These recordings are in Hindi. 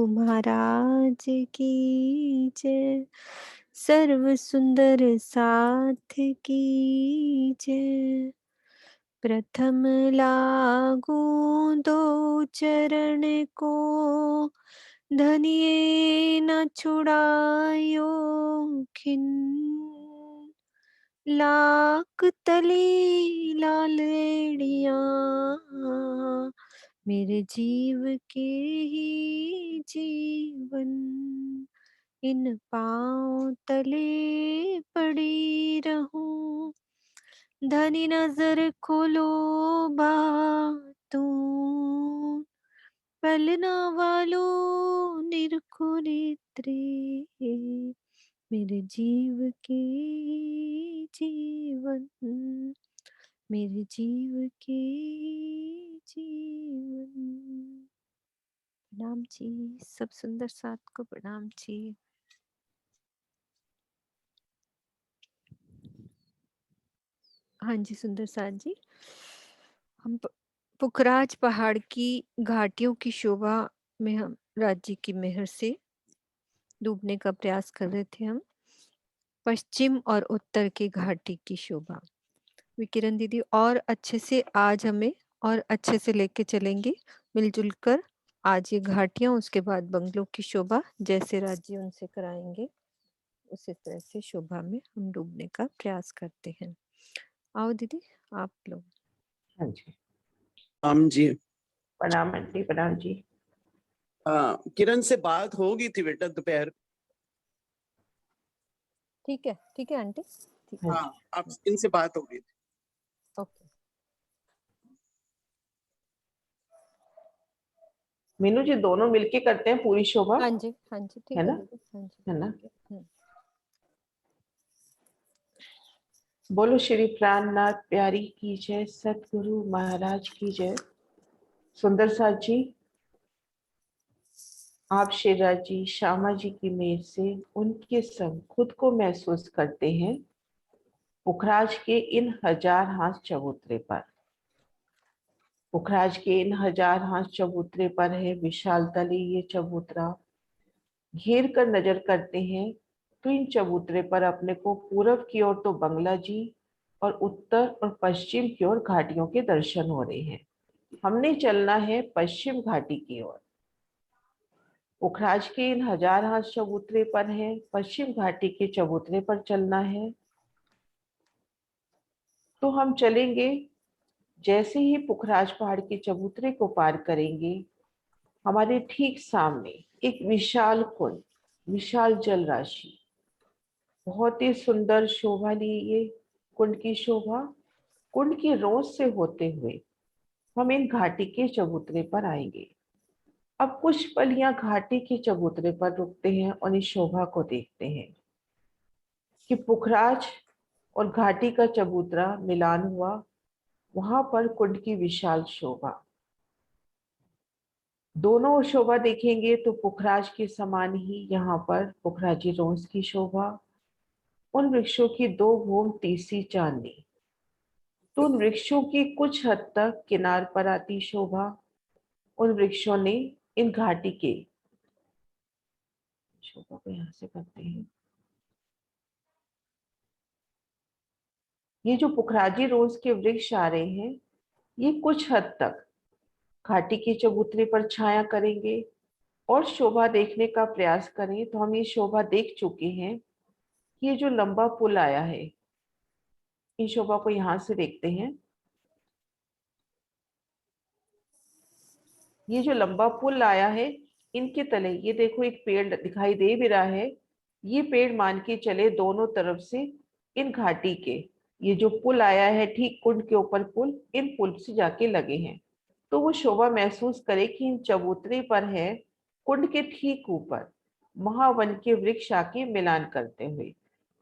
महाराज की जय। सर्व सुंदर साथ की जय। प्रथम लागू दो चरण को, धनिये न छुड़ायो खिन। लाख तली लालेड़िया, मेरे जीव के ही जीवन। इन पाँव तले पड़ी रहूं, धनी नजर खोलो बातों। पलना वालों निरखो नेत्रे, मेरे जीव के जीवन। मेरे जीव के जीवन। प्रणाम जी, सब सुंदर साथ को प्रणाम जी। हाँ जी सुंदर साथ जी, हम पुखराज पहाड़ की घाटियों की शोभा में हम राज्य की मेहर से डूबने का प्रयास कर रहे थे। हम पश्चिम और उत्तर की घाटी की शोभा, विकिरण दीदी और अच्छे से आज हमें और अच्छे से लेके चलेंगे मिलजुल कर। आज ये घाटियां, उसके बाद बंगलों की शोभा, जैसे राज्य उनसे कराएंगे उसी तरह से शोभा में हम डूबने का प्रयास करते हैं। आओ दीदी आप लोग। हाँ जी, हम जी। प्रणाम आंटी, प्रणाम जी। किरण से बात होगी थी बेटा दोपहर। ठीक है आंटी, ठीक है। हाँ, आप इनसे बात होगी थी। ओके मीनू जी, दोनों मिलके करते हैं पूरी शोभा, हाँ जी ठीक है है ना? दीदी, हाँ जी है ना? ठीक है। बोलो श्री प्राणनाथ प्यारी की जय, सतगुरु महाराज की जय। सुंदर साथ जी, आप शेरा जी, श्यामा जी की मेहर से उनके संग खुद को महसूस करते हैं पुखराज के इन हजार हाथ चबूतरे पर। पुखराज के इन हजार हाथ चबूतरे पर है विशाल तली ये चबूतरा। घेर कर नजर करते हैं तो इन चबूतरे पर अपने को पूरब की ओर तो बंगला जी और उत्तर और पश्चिम की ओर घाटियों के दर्शन हो रहे हैं। हमने चलना है पश्चिम घाटी की ओर। पुखराज के इन हजार हाथ चबूतरे पर है, पश्चिम घाटी के चबूतरे पर चलना है। तो हम चलेंगे, जैसे ही पुखराज पहाड़ के चबूतरे को पार करेंगे, हमारे ठीक सामने एक विशाल कुंड, विशाल जल राशि, बहुत ही सुंदर शोभा ली ये कुंड की शोभा। कुंड की रोज से होते हुए हम इन घाटी के चबूतरे पर आएंगे। अब कुछ पल यहाँ घाटी के चबूतरे पर रुकते हैं और इस शोभा को देखते हैं कि पुखराज और घाटी का चबूतरा मिलान हुआ, वहां पर कुंड की विशाल शोभा। दोनों ओर शोभा देखेंगे तो पुखराज के समान ही यहाँ पर पुखराजी रोज की शोभा। उन वृक्षों की दो भूम तीसरी चांदनी, तो उन वृक्षों की कुछ हद तक किनार पर आती शोभा। उन वृक्षों ने इन घाटी के शोभा को यहां से करते हैं। ये जो पुखराजी रोज के वृक्ष आ रहे हैं, ये कुछ हद तक घाटी के चबूतरे पर छाया करेंगे और शोभा देखने का प्रयास करें तो हम ये शोभा देख चुके हैं। ये जो लंबा पुल आया है, इन शोभा को यहां से देखते हैं। ये जो लंबा पुल आया है, इनके तले ये देखो एक पेड़ दिखाई दे भी रहा है। ये पेड़ मान के चले दोनों तरफ से इन घाटी के, ये जो पुल आया है ठीक कुंड के ऊपर पुल, इन पुल से जाके लगे हैं। तो वो शोभा महसूस करे कि इन चबूतरे पर है कुंड के ठीक ऊपर महावन के वृक्ष आके मिलान करते हुए,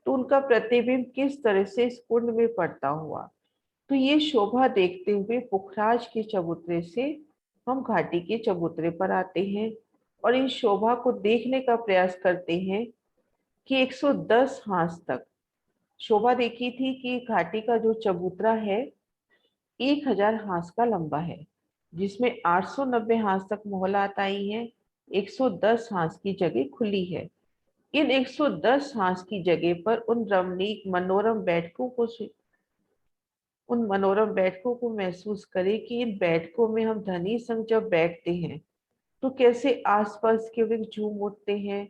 तो उनका प्रतिबिंब किस तरह से इस कुंड में पड़ता हुआ। तो ये शोभा देखते हुए पुखराज के चबूतरे से हम घाटी के चबूतरे पर आते हैं और इन शोभा को देखने का प्रयास करते हैं कि 110 हाथ तक शोभा देखी थी कि घाटी का जो चबूतरा है 1000 हाथ का लंबा है, जिसमें 890 हाथ तक मोहलात आई है 110 हांस की जगह खुली है। इन 110 हांस की जगह पर उन रमणीक मनोरम बैठकों को महसूस करें कि इन बैठकों में हम धनी संग जब बैठते हैं तो कैसे आसपास के वृक्ष झूम उठते हैं,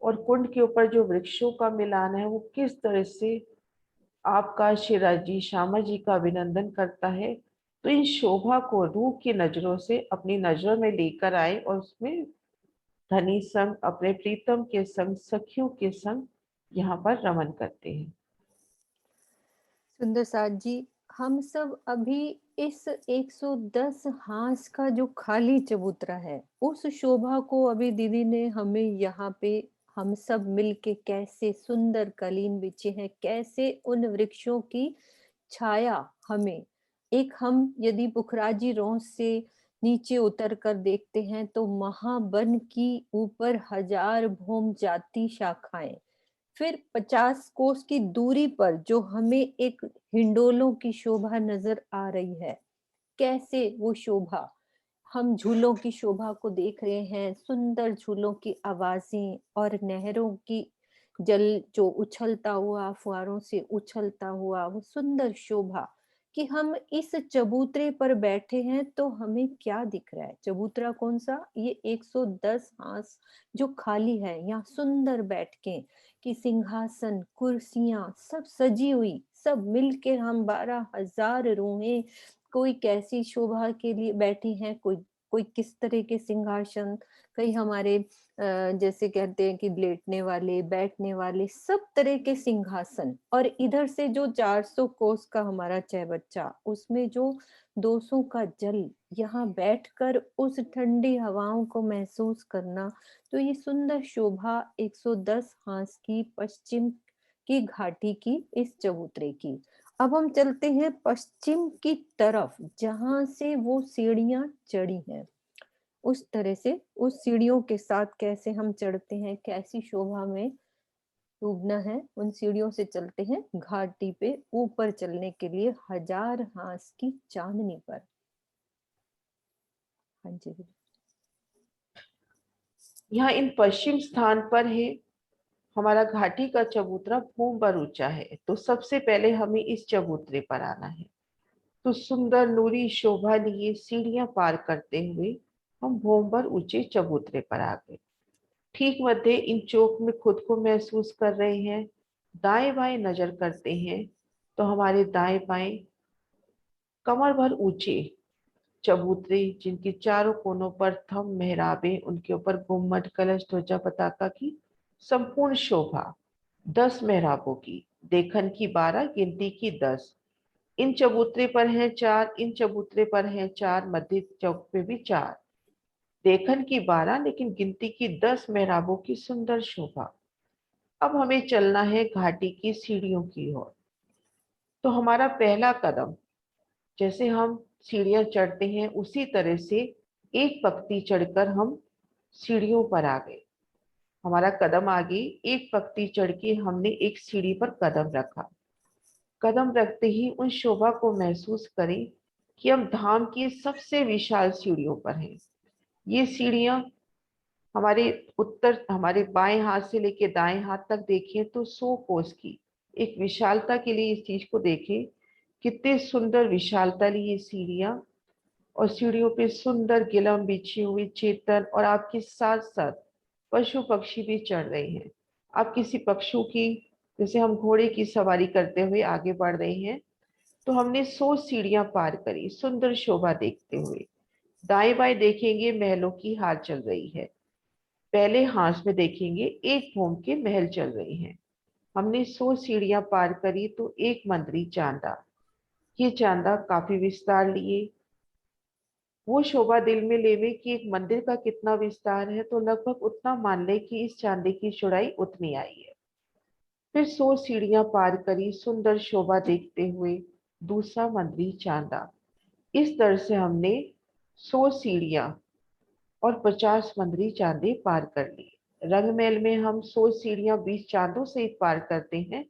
और कुंड के ऊपर जो वृक्षों का मिलान है वो किस तरह से आपका शिराजी श्यामा जी का अभिनंदन करता है। तो इन शोभा को रूह की नजरों से अपनी नजरों में लेकर आए और उसमें धनी संग, अपने प्रीतम के संग, सखियों के संग यहाँ पर रमन करते हैं। सुंदर साथ जी, हम सब अभी इस 110 हांस का जो खाली चबूतरा है, उस शोभा को अभी दीदी ने हमें यहाँ पे हम सब मिलके कैसे सुंदर कालीन बिछे हैं, कैसे उन वृक्षों की छाया हमें एक हम यदि पुखराजी रोंस से नीचे उतर कर देखते हैं तो महावन की ऊपर 1000 भौम जाति शाखाएं, फिर 50 कोस की दूरी पर जो हमें एक हिंडोलों की शोभा नजर आ रही है, कैसे वो शोभा हम झूलों की शोभा को देख रहे हैं, सुंदर झूलों की आवाजें और नहरों की जल जो उछलता हुआ फुहारों से उछलता हुआ वो सुंदर शोभा कि हम इस चबूतरे पर बैठे हैं तो हमें क्या दिख रहा है। चबूतरा कौन सा, ये 110 हांस जो खाली है, यहाँ सुंदर बैठके कि सिंहासन कुर्सियां सब सजी हुई, सब मिलके हम 12,000 रूहें कोई कैसी शोभा के लिए बैठी हैं, कोई कोई किस तरह के सिंहासन, कई हमारे जैसे कहते हैं कि लेटने वाले बैठने वाले सब तरह के सिंहासन, और इधर से जो 400 कोस का हमारा चौबच्चा उसमें जो 200 का जल, यहाँ बैठकर उस ठंडी हवाओं को महसूस करना, तो ये सुंदर शोभा 110 हांस की पश्चिम की घाटी की इस चबूतरे की। अब हम चलते हैं पश्चिम की तरफ जहां से वो सीढ़ियां चढ़ी हैं, उस तरह से उस सीढ़ियों के साथ कैसे हम चढ़ते हैं, कैसी शोभा में डूबना है, उन सीढ़ियों से चलते हैं घाटी पे ऊपर चलने के लिए 1000 हांस की चांदनी पर। हाँ जी। यहाँ इन पश्चिम स्थान पर है हमारा घाटी का चबूतरा भूम पर ऊंचा है। तो सबसे पहले हमें इस चबूतरे पर आना है। तो सुंदर नूरी शोभा लिए सीढ़ियां पार करते हुए हम भूम पर ऊंचे चबूतरे पर आ गए। ठीक मध्य इन चौक में खुद को महसूस कर रहे हैं। दाएं बाएं नजर करते हैं तो हमारे दाएं बाएं कमर भर ऊंचे चबूतरे, जिनके चारों कोनों पर थम मेहराबे, उनके ऊपर गुम्मट कलश ध्वजा पताका की संपूर्ण शोभा। 10 मेहराबों की, देखन की 12, गिनती की 10। इन चबूतरे पर हैं 4, इन चबूतरे पर हैं 4, मध्य चौक पे भी 4। देखन की 12 लेकिन गिनती की 10 मेहराबों की सुंदर शोभा। अब हमें चलना है घाटी की सीढ़ियों की ओर। तो हमारा पहला कदम, जैसे हम सीढ़ियां चढ़ते हैं उसी तरह से एक पंक्ति चढ़कर हम सीढ़ियों पर आ गए। हमारा कदम आगे, एक पंक्ति चढ़ के हमने एक सीढ़ी पर कदम रखा। कदम रखते ही उन शोभा को महसूस करें कि हम धाम की सबसे विशाल सीढ़ियों पर हैं। ये सीढ़ियां हमारे बाएं हाथ से लेके दाएं हाथ तक देखें तो 100 कोस की एक विशालता के लिए इस चीज को देखें, कितने सुंदर विशालता ली ये सीढ़ियां। और सीढ़ियों पे सुंदर गिलम बिछी हुई चेतन, और आपके साथ साथ पशु पक्षी भी चढ़ रहे हैं। आप किसी पक्षु की, जैसे हम घोड़े की सवारी करते हुए आगे बढ़ रहे हैं। तो हमने 100 सीढ़ियां पार करी सुंदर शोभा देखते हुए। दाएं बाएं देखेंगे महलों की हार चल रही है। पहले हांस में देखेंगे एक भूम के महल चल रहे हैं। हमने 100 सीढ़ियां पार करी तो एक मंदिर चांदा, ये चांदा काफी विस्तार लिए। वो शोभा दिल में लेवे कि एक मंदिर का कितना विस्तार है, तो लगभग उतना मान ले कि इस चांदे की चौड़ाई उतनी आई है। फिर 100 सीढ़ियां पार करी सुंदर शोभा देखते हुए दूसरा मंदिर चांदा। इस तरह से हमने 100 सीढ़ियां और 50 मंदिर चांदे पार कर लिए। रंगमहल में हम 100 सीढ़ियां 20 चांदों से पार करते हैं।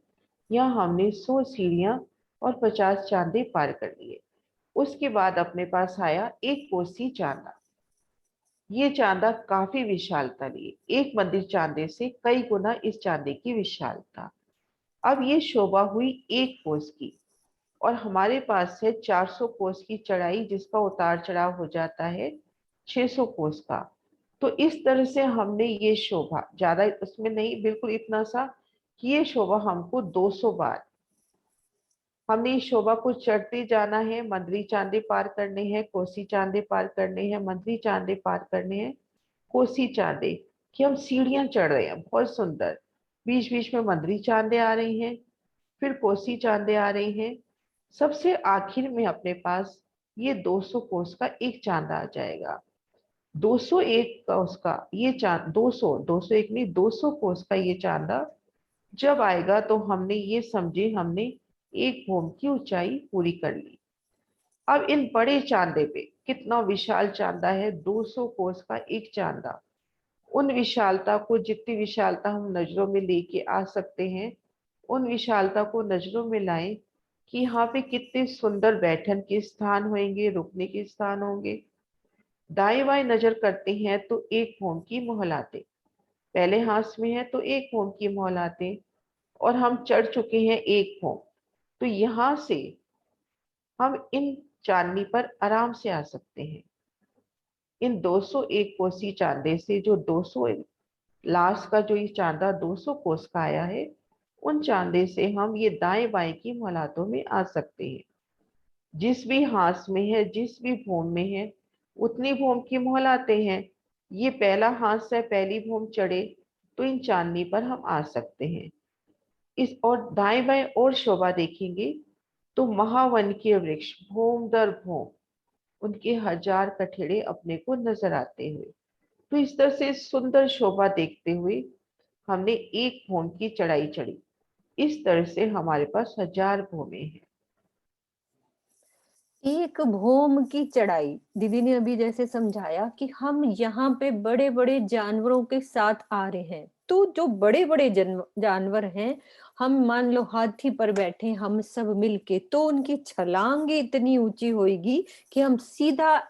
यहाँ हमने 100 सीढ़ियां और 50 चांदे पार कर लिए। उसके बाद अपने पास आया एक कोसी चांदा। ये चांदा काफी विशालता लिए, एक मंदिर चांदे से कई गुना इस चांदे की विशालता। अब ये शोभा हुई 1 कोस की, और हमारे पास है 400 कोस की चढ़ाई, जिसका उतार चढ़ाव हो जाता है 600 कोस का। तो इस तरह से हमने ये शोभा, ज्यादा उसमें नहीं, बिल्कुल इतना सा कि ये शोभा हमको 200 बार, हमने इस शोभा को चढ़ते जाना है। मंदरी चांदे पार करने हैं, कोसी चांदे पार करने हैं, मंदरी चांदे पार करने हैं, कोसी चांदे कि हम सीढ़ियां चढ़ रहे हैं बहुत सुंदर। बीच बीच में मंदरी चांदे आ रही हैं, फिर कोसी चांदे आ रही हैं। सबसे आखिर में अपने पास ये 200 कोस का एक चांदा आ जाएगा। 201 कोस का ये चांद, 201 नहीं, 200 कोस का ये चांदा जब आएगा तो हमने ये समझे, हमने एक भूम की ऊंचाई पूरी कर ली। अब इन बड़े चांदे पे, कितना विशाल चांदा है, 200 कोस का एक चांदा, उन विशालता को, जितनी विशालता हम नजरों में लेके आ सकते हैं, उन विशालता को नजरों में लाएं कि यहाँ पे कितने सुंदर बैठन के स्थान होंगे, रुकने के स्थान होंगे। दाएं बाएं नजर करते हैं तो एक भूम की मोहलाते, पहले हाथ में है तो एक भूम की मोहलाते, और हम चढ़ चुके हैं एक भूम। तो यहाँ से हम इन चांदनी पर आराम से आ सकते हैं। इन 201 कोसी चांदे से, जो 200 लास्ट का जो ये चांदा 200 कोस का आया है, उन चांदे से हम ये दाएं बाएं की मोहलातों में आ सकते हैं। जिस भी हाथ में है, जिस भी भूम में है, उतनी भूम की मोहलाते हैं। ये पहला हाथ से पहली भूम चढ़े तो इन चांदनी पर हम आ सकते हैं। इस और दाएं बाएं और शोभा देखेंगे तो महावन के वृक्ष भूम दर भूम, उनके 1000 कठेड़े अपने को नजर आते हुए। तो इस तरह से सुंदर शोभा देखते हुए हमने एक भूम की चढ़ाई चढ़ी। इस तरह से हमारे पास 1000 भूमें हैं। एक भौम की चढ़ाई, दीदी ने अभी जैसे समझाया कि हम यहाँ पे बड़े बड़े जानवरों के साथ आ रहे हैं, तो जो बड़े बड़े जानवर हैं, हम मान लो हाथी पर बैठे हम सब मिलके, तो उनकी छलांगे इतनी ऊंची होगी कि हम सीधा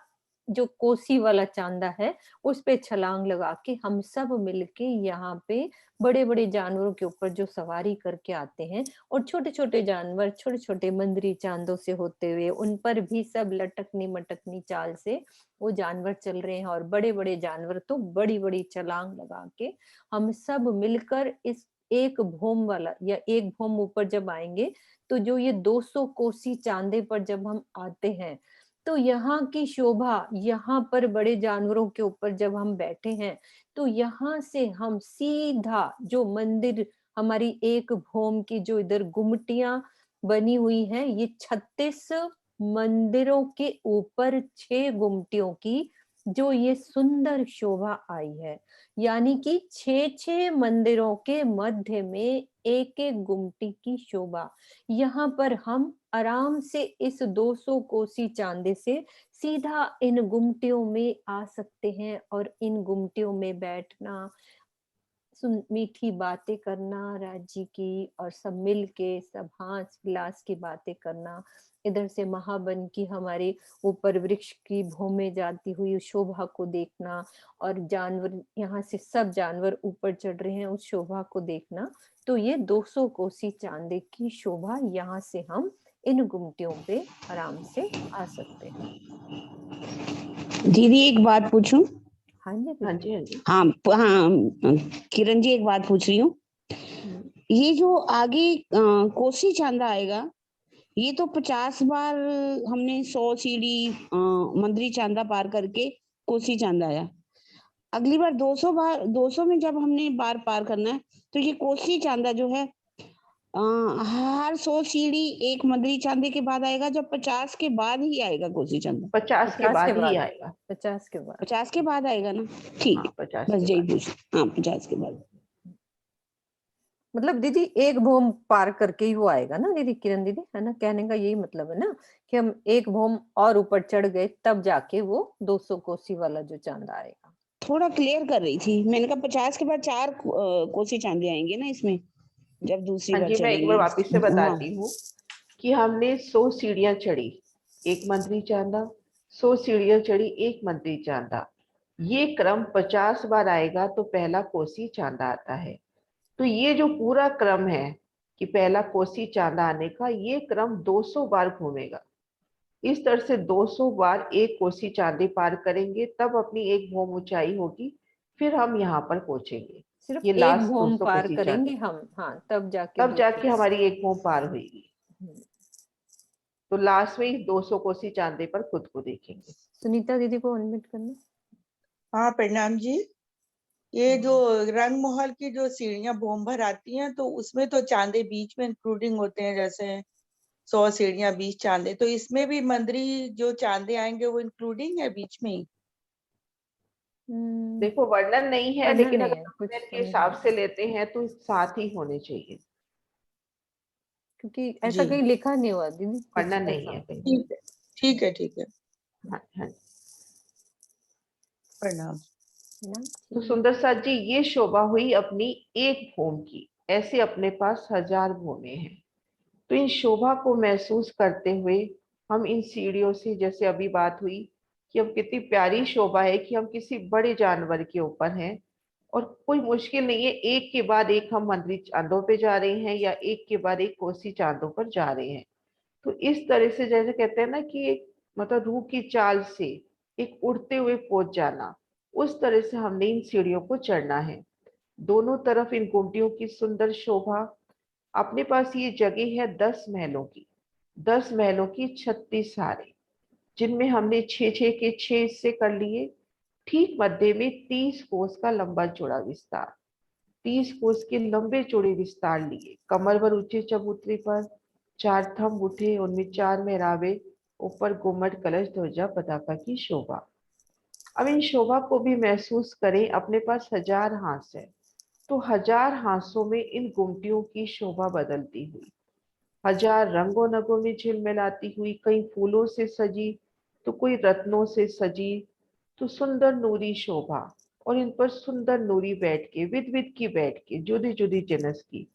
जो कोसी वाला चांदा है उस पे छलांग लगा के हम सब मिलके यहाँ पे बड़े बड़े जानवरों के ऊपर जो सवारी करके आते हैं, और छोटे छोटे जानवर छोटे छोटे मंदरी चांदों से होते हुए उन पर भी सब लटकनी मटकनी चाल से वो जानवर चल रहे हैं, और बड़े बड़े जानवर तो बड़ी बड़ी छलांग लगा के हम सब मिलकर इस एक भौम वाला या एक भौम ऊपर जब आएंगे, तो जो ये 200 कोसी चांदे पर जब हम आते हैं, तो यहाँ की शोभा, यहाँ पर बड़े जानवरों के ऊपर जब हम बैठे हैं, तो यहाँ से हम सीधा जो मंदिर, हमारी एक भौम की जो इधर गुमटियां बनी हुई हैं, ये 36 मंदिरों के ऊपर 6 गुमटियों की जो ये सुंदर शोभा आई है, यानी कि 6 मंदिरों के मध्य में एक एक गुमटी की शोभा। यहाँ पर हम आराम से इस 200 कोसी चांदे से सीधा इन गुमटियों में आ सकते हैं, और इन गुमटियों में बैठना, मीठी बातें करना राज्य की, और सब मिल के सब हास विलास की बातें करना, इधर से महाबन की हमारे ऊपर वृक्ष की भौमें जाती हुई शोभा को देखना, और जानवर यहाँ से सब जानवर ऊपर चढ़ रहे हैं उस शोभा को देखना। तो ये 200 कोसी चांदे की शोभा, यहाँ से हम इन गुमटियों पे आराम से आ सकते हैं। दीदी एक बात पूछूं? हाँ जी हाँ दीदी। जी, हाँ जी। हाँ, किरण जी एक बात पूछ रही हूँ। ये जो आगे कोसी चांदा आएगा, ये तो 50 बार हमने 100 सीढ़ी मंदरी चांदा पार करके कोसी चांदा आया। अगली बार 200 बार, 200 में जब हमने बार पार करना है, तो ये कोसी चांदा जो है हर 100 सीढ़ी एक मंदरी चांदे के बाद आएगा, जब 50 के बाद ही आएगा कोसी चांदा। 50 के 50 के बाद ही बाद, आएगा। 50 के बाद। 50 के बाद आएगा ना? ठीक हाँ, है, 50 बस के यही बाद। पूछ। हाँ, 50 के बाद। मतलब दीदी एक भौम पार करके ही वो आएगा ना दीदी, किरण दीदी, है ना? कहने का यही मतलब है ना कि हम एक भौम और ऊपर चढ़ गए तब जाके वो 200 कोसी वाला जो चांदा आएगा। थोड़ा क्लियर कर रही थी, मैंने कहा 50 के बाद 4 कोसी चांदे आएंगे ना इसमें, जब दूसरी हाँ बार जी, मैं एक बार चढ़ेंगे। वापस से हाँ, बताती हूँ कि हमने 100 सीढ़ियां चढ़ी, एक मंदरी चांदा, 100 सीढ़ियां चढ़ी, एक मंदरी चांदा, ये क्रम 50 बार आएगा तो पहला कोसी चांदा आता है। तो ये जो पूरा क्रम है कि पहला कोसी चांदा आने का, ये क्रम 200 बार घूमेगा। इस तरह से 200 बार एक कोसी चांदी पार करेंगे, तब अपनी एक भौम ऊंचाई होगी, फिर हम यहाँ पर पहुंचेंगे। सिर्फ ये एक लास्ट भौम 200 पार कोसी करेंगे चांदी, हम, हाँ, तब जाके तब जाके दूसरी। हमारी एक भौम पार होगी। हम्म। तो लास्ट में 200 कोसी चांदी पर खुद को देखेंगे। सुनीता दीदी को अनम्यूट करना। हाँ प्रणाम जी। ये जो रंग महल की जो सीढ़ियां भोम भर आती हैं, तो उसमें तो चांदे बीच में इंक्लूडिंग होते हैं, जैसे 100 सीढ़ियां 20 चांदे, तो इसमें भी मंदिरी जो चांदे आएंगे वो इंक्लूडिंग है बीच में ही? देखो वर्णन नहीं है, वर्णन लेकिन नहीं अगर है, कुछ वर्णन के समझ हिसाब नहीं से आया। लेते हैं तो साथ ही होने चाहिए। क्योंकि ऐसा जी कहीं लिखा नहीं हुआ दीदी, कुछ वर्णन नहीं ऐसा। है कहीं। ठीक है, ठीक है, ठीक है। हाँ हाँ। प्रणाम। है ना? तो ठीक है। सुंदर साथ जी, ये शोभा हुई अपनी एक भूम की। ऐसे अपने पास 1000 भूमें हैं। तो इन शोभा को महसूस करते हुए हम इन सीढ़ियों से, जैसे अभी बात हुई कि अब कितनी प्यारी शोभा है कि हम किसी बड़े जानवर के ऊपर हैं और कोई मुश्किल नहीं है, एक के बाद एक हम मंदिर चांदों पे जा रहे हैं या एक के बाद एक कोसी चांदों पर जा रहे हैं। तो इस तरह से जैसे कहते हैं ना कि एक मतलब रूह की चाल से एक उड़ते हुए पहुंच जाना, उस तरह से हमने इन सीढ़ियों को चढ़ना है। दोनों तरफ इन गुमटियों की सुंदर शोभा। अपने पास ये जगह है 10 महलों की, 10 महलों की 36 हारे, जिनमें हमने 6-6 के 6 हिस्से कर लिए। ठीक मध्य में 30 कोस का लंबा चौड़ा विस्तार, 30 कोस के लंबे चौड़े विस्तार लिए। कमर भर ऊंचे चबूतरे पर 4 थंब उठे, उनमें 4 मेहराबे, ऊपर गुम्मट, कलश, ध्वजा, पताका की शोभा। अब इन शोभा को भी महसूस करें। अपने पास 1000 हांस है, तो 1000 हांसों में इन गुमटियों की शोभा बदलती हुई, 1000 रंगों नगों में झिलमिलाती हुई, कई फूलों से सजी तो कोई रत्नों से सजी, तो सुंदर नूरी शोभा। और इन पर सुंदर नूरी बैठ के, विध विध की बैठ के, जुदी जुदी जिनस की।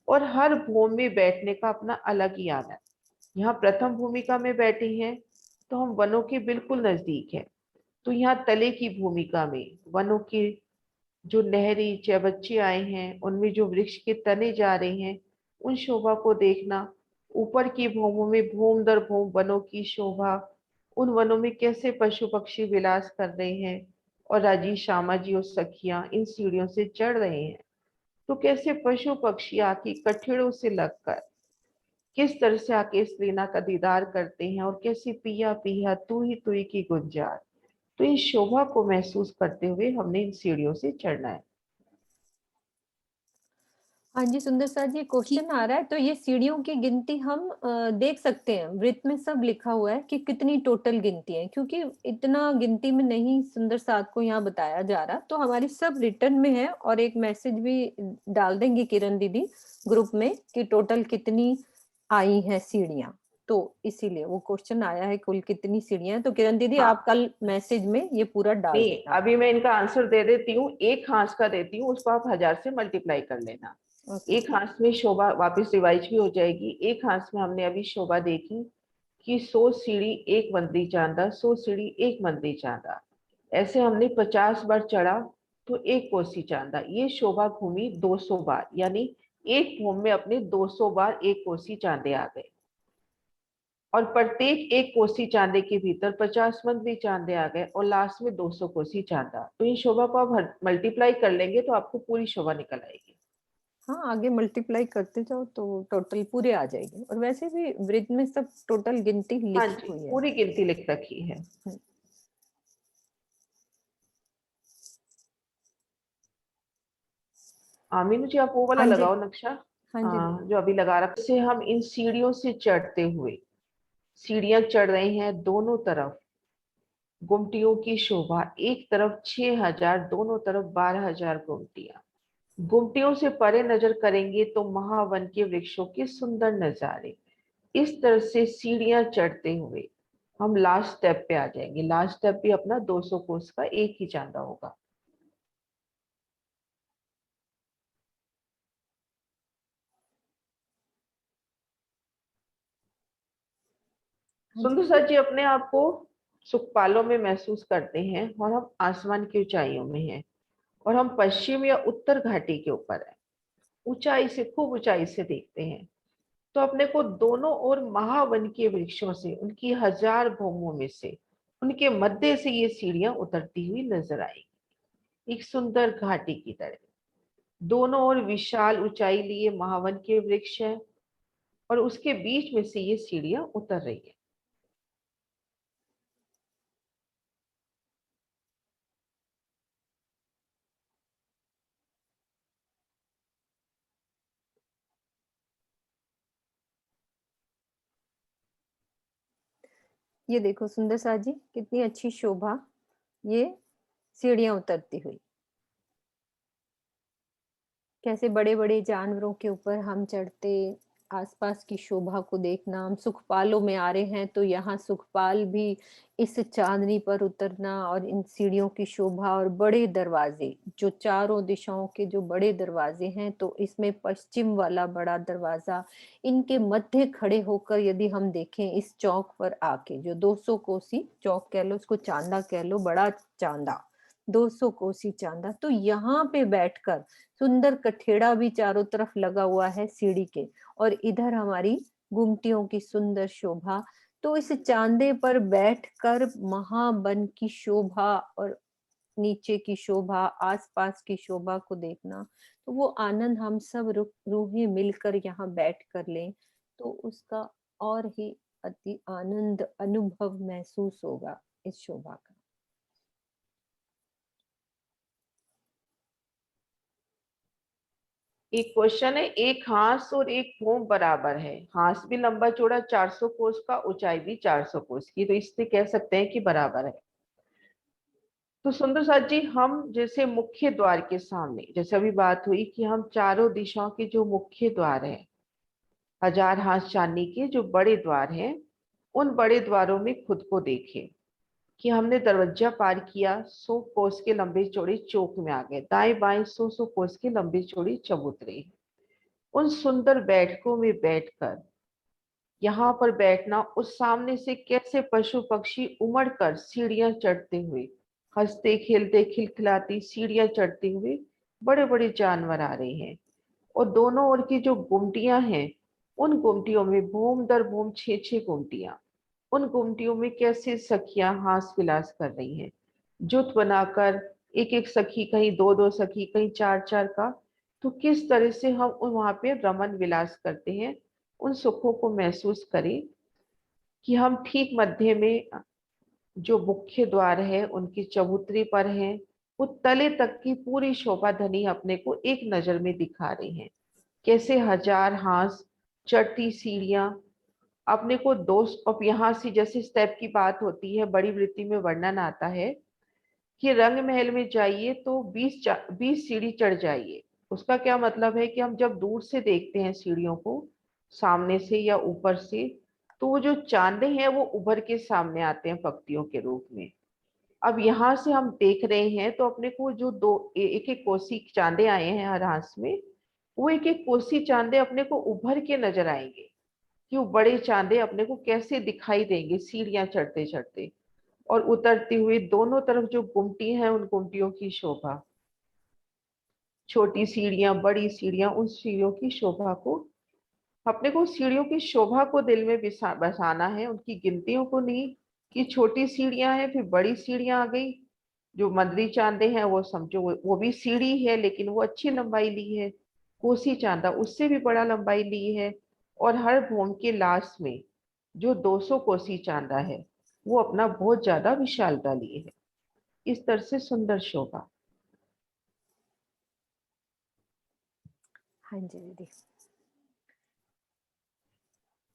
और हर भूमि में बैठने का अपना अलग ही आनंद। यहाँ प्रथम भूमिका में बैठे हैं तो हम वनों के बिल्कुल नजदीक हैं। तो यहाँ तले की भूमिका में वनों के जो नहरी चैबच्चे आए हैं, उनमें जो वृक्ष के तने जा रहे हैं, उन शोभा को देखना। ऊपर की भूमों में भूम दर भूम वनों की शोभा, उन वनों में कैसे पशु पक्षी विलास कर रहे हैं और राजी श्यामा जी और सखियां इन सीढ़ियों से चढ़ रहे हैं। तो कैसे पशु पक्षी आके कठिड़ों से लगकर किस तरह से आके इस लीला का दीदार करते हैं, और कैसी पिया पिया तू ही की गुंजार। तो इन शोभा को महसूस करते हुए हमने इन सीढ़ियों से चढ़ना है। हाँ जी सुंदर सर जी, क्वेश्चन आ रहा है, तो ये सीढ़ियों की गिनती हम देख सकते हैं, वृत्त में सब लिखा हुआ है कि कितनी टोटल गिनती है, क्योंकि इतना गिनती में नहीं सुंदर साथ को यहाँ बताया जा रहा, तो हमारी सब रिटर्न में है। और एक मैसेज भी डाल देंगी किरण दीदी ग्रुप में कि टोटल कितनी आई है सीढ़ियां। तो इसीलिए वो क्वेश्चन आया है कुल कितनी सीढ़ियां हैं, तो किरण दीदी हाँ, आप कल मैसेज में ये पूरा डाल नहीं देना। अभी मैं इनका आंसर दे देती हूँ। एक हांस का देती हूँ, उसको आप 1000 से मल्टीप्लाई कर लेना। ओके। एक हांस में शोभा वापस रिवाइज भी हो जाएगी। एक हांस में हमने अभी शोभा देखी कि 100 सीढ़ी एक मंदिर चांदा, 100 सीढ़ी एक मंदिर चांदा। ऐसे हमने 50 बार चढ़ा तो एक कोसी चांदा। ये शोभा घूमी 200 बार, यानी एक भूमि में अपने 200 बार एक कोसी चांदे आ गए। और प्रत्येक एक कोसी चांदे के भीतर 50 मंदिर चांदे आ गए, और लास्ट में 200 कोसी चांदा। तो इन शोभा को आप मल्टीप्लाई कर लेंगे तो आपको पूरी शोभा निकल आएगी। हाँ, आगे मल्टीप्लाई करते जाओ तो टोटल पूरे आ जाएंगे। और वैसे भी वृत्त में सब टोटल गिनती हाँ लिखी जी, हुई है। पूरी गिनती लिख रखी है। मीनू जी आप वो वाला हाँ जी, लगाओ नक्शा। हाँ जी दीदी। जो अभी लगा रखा से हम इन सीढ़ियों से चढ़ते हुए, सीढ़ियां चढ़ रहे हैं दोनों तरफ। गुमटियों की शोभा, एक तरफ 6000, दोनों तरफ 12000 गुमटियां। गुमटियों से परे नजर करेंगे तो महावन के वृक्षों के सुंदर नजारे। इस तरह से सीढ़ियां चढ़ते हुए हम लास्ट स्टेप पे आ जाएंगे। लास्ट स्टेप भी अपना 200 कोस का एक ही चांदा होगा। हाँ जी सुंदर सर जी अपने आप को सुखपालों में महसूस करते हैं और हम आसमान की ऊंचाइयों में हैं और हम पश्चिम या उत्तर घाटी के ऊपर हैं, ऊंचाई से, खूब ऊंचाई से देखते हैं। तो अपने को दोनों ओर महावन के वृक्षों से, उनकी हजार भौमों में से, उनके मध्य से ये सीढ़ियां उतरती हुई नजर आएगी, एक सुंदर घाटी की तरह। दोनों ओर विशाल ऊंचाई लिए महावन के वृक्ष हैं और उसके बीच में से ये सीढ़ियां उतर रही है। ये देखो सुंदर साथ जी, कितनी अच्छी शोभा, ये सीढ़ियां उतरती हुई। कैसे बड़े बड़े जानवरों के ऊपर हम चढ़ते, आसपास की शोभा को देखना। हम सुखपालों में आ रहे हैं तो यहाँ सुखपाल भी इस चांदनी पर उतरना, और इन सीढ़ियों की शोभा और बड़े दरवाजे, जो चारों दिशाओं के जो बड़े दरवाजे हैं, तो इसमें पश्चिम वाला बड़ा दरवाजा, इनके मध्य खड़े होकर यदि हम देखें इस चौक पर आके, जो 200 कोसी चौक कह लो, उसको चांदा कह लो, बड़ा चांदा, 200 कोसी चांदा, तो यहाँ पे बैठकर सुंदर कठेड़ा भी चारों तरफ लगा हुआ है सीढ़ी के, और इधर हमारी गुमटियों की सुंदर शोभा। तो इस चांदे पर बैठकर महावन की शोभा और नीचे की शोभा, आसपास की शोभा को देखना, तो वो आनंद हम सब रूहें मिलकर यहाँ बैठ कर लें तो उसका और ही अति आनंद अनुभव महसूस होगा इस शोभा का। एक क्वेश्चन है, एक हांस और एक भौम बराबर है, हांस भी लंबा चौड़ा 400 कोस का, ऊंचाई भी 400 कोस की, तो इससे कह सकते हैं कि बराबर है। तो सुंदर साथ जी, हम जैसे मुख्य द्वार के सामने, जैसे अभी बात हुई कि हम चारों दिशाओं के जो मुख्य द्वार हैं, हजार हांस चांदी के जो बड़े द्वार हैं, उन बड़े द्वारों में खुद को देखें कि हमने दरवाजा पार किया, 100 कोस के लंबे चौड़े चौक में आ गए, दाएं बाएं 100 कोस के लंबे चौड़े चबूतरे। उन सुंदर बैठकों में बैठकर, यहाँ पर बैठना, उस सामने से कैसे पशु पक्षी उमड़ कर सीढ़ियां चढ़ते हुए, हंसते खेलते खिलखिलाती सीढ़ियां चढ़ते हुए बड़े बड़े जानवर आ रहे हैं, और दोनों ओर की जो गुमटियां हैं, उन गुमटियों में भूम दर भूम 6-6 गुमटियां, उन गुमटियों में कैसे सखियां हास विलास कर रही हैं, जुट बनाकर, एक एक सखी, कहीं 2-2 सखी, कहीं 4-4 का। तो किस तरह से हम वहां पे रमन विलास करते हैं, उन सुखों को महसूस करें कि हम ठीक मध्य में जो मुख्य द्वार है उनकी चबूतरी पर हैं, वो तले तक की पूरी शोभा धनी अपने को एक नजर में दिखा रही हैं। कैसे हजार हांस चढ़ती सीढ़ियां अपने को दोस्त, अब यहाँ से जैसे स्टेप की बात होती है, बड़ी वृत्ति में वर्णन आता है कि रंग महल में जाइए तो 20 सीढ़ी चढ़ जाइए। उसका क्या मतलब है कि हम जब दूर से देखते हैं सीढ़ियों को, सामने से या ऊपर से, तो वो जो चांदे हैं वो उभर के सामने आते हैं पक्तियों के रूप में। अब यहाँ से हम देख रहे हैं तो अपने को जो एक एक कोसी चांदे आए हैं हर हांस में, वो एक एक कोसी चांदे अपने को उभर के नजर आएंगे कि वो बड़े चांदे अपने को कैसे दिखाई देंगे सीढ़ियां चढ़ते चढ़ते, और उतरती हुई दोनों तरफ जो गुमटी हैं, उन गुमटियों की शोभा, छोटी सीढ़ियां, बड़ी सीढ़ियां, उन सीढ़ियों की शोभा को, अपने को सीढ़ियों की शोभा को दिल में बसाना है, उनकी गिनतियों को नहीं कि छोटी सीढ़ियां हैं फिर बड़ी सीढ़ियां आ गई। जो मदरी चांदे हैं वो समझो वो भी सीढ़ी है, लेकिन वो अच्छी लंबाई ली है। कोसी चांदा उससे भी बड़ा लंबाई ली है, और हर भूम के लास्ट में जो 200 कोसी चांदा है वो अपना बहुत ज्यादा विशालता लिए है। इस तरह से सुंदर शोभा। हाँ जी दीदी,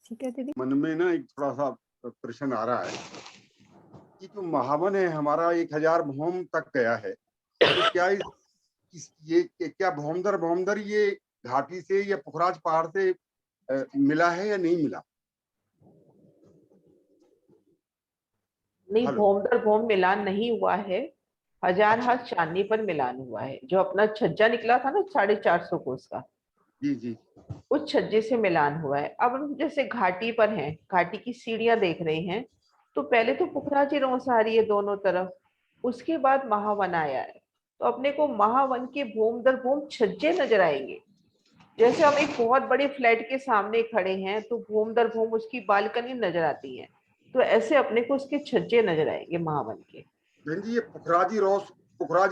ठीक है दीदी। मन में ना एक थोड़ा सा प्रश्न आ रहा है कि जो महावन है हमारा 1000 भौम तक गया है, तो क्या ये क्या भौमदर ये घाटी से या पुखराज पहाड़ से मिला है या नहीं मिला? नहीं, हेलो। भौम दर भौम मिलान नहीं हुआ है, हजार अच्छा। हाथ चांदनी पर मिलान हुआ है। जो अपना छज्जा निकला था ना 450 कोस का, जी जी। उस छज्जे से मिलान हुआ है। अब हम जैसे घाटी पर हैं, घाटी की सीढ़ियां देख रहे हैं, तो पहले तो पुखराजी रोस आ रही है दोनों तरफ, उसके बाद महावन आया है। तो अपने को महावन के भूम दर भूम छज्जे नजर आएंगे। जैसे हम एक बहुत बड़े फ्लैट के सामने खड़े हैं तो भूम दर भूम उसकी बालकनी नजर आती है, तो ऐसे अपने को उसके छज्जे नजर आएंगे महावन के। बहन जी, ये पुखराजी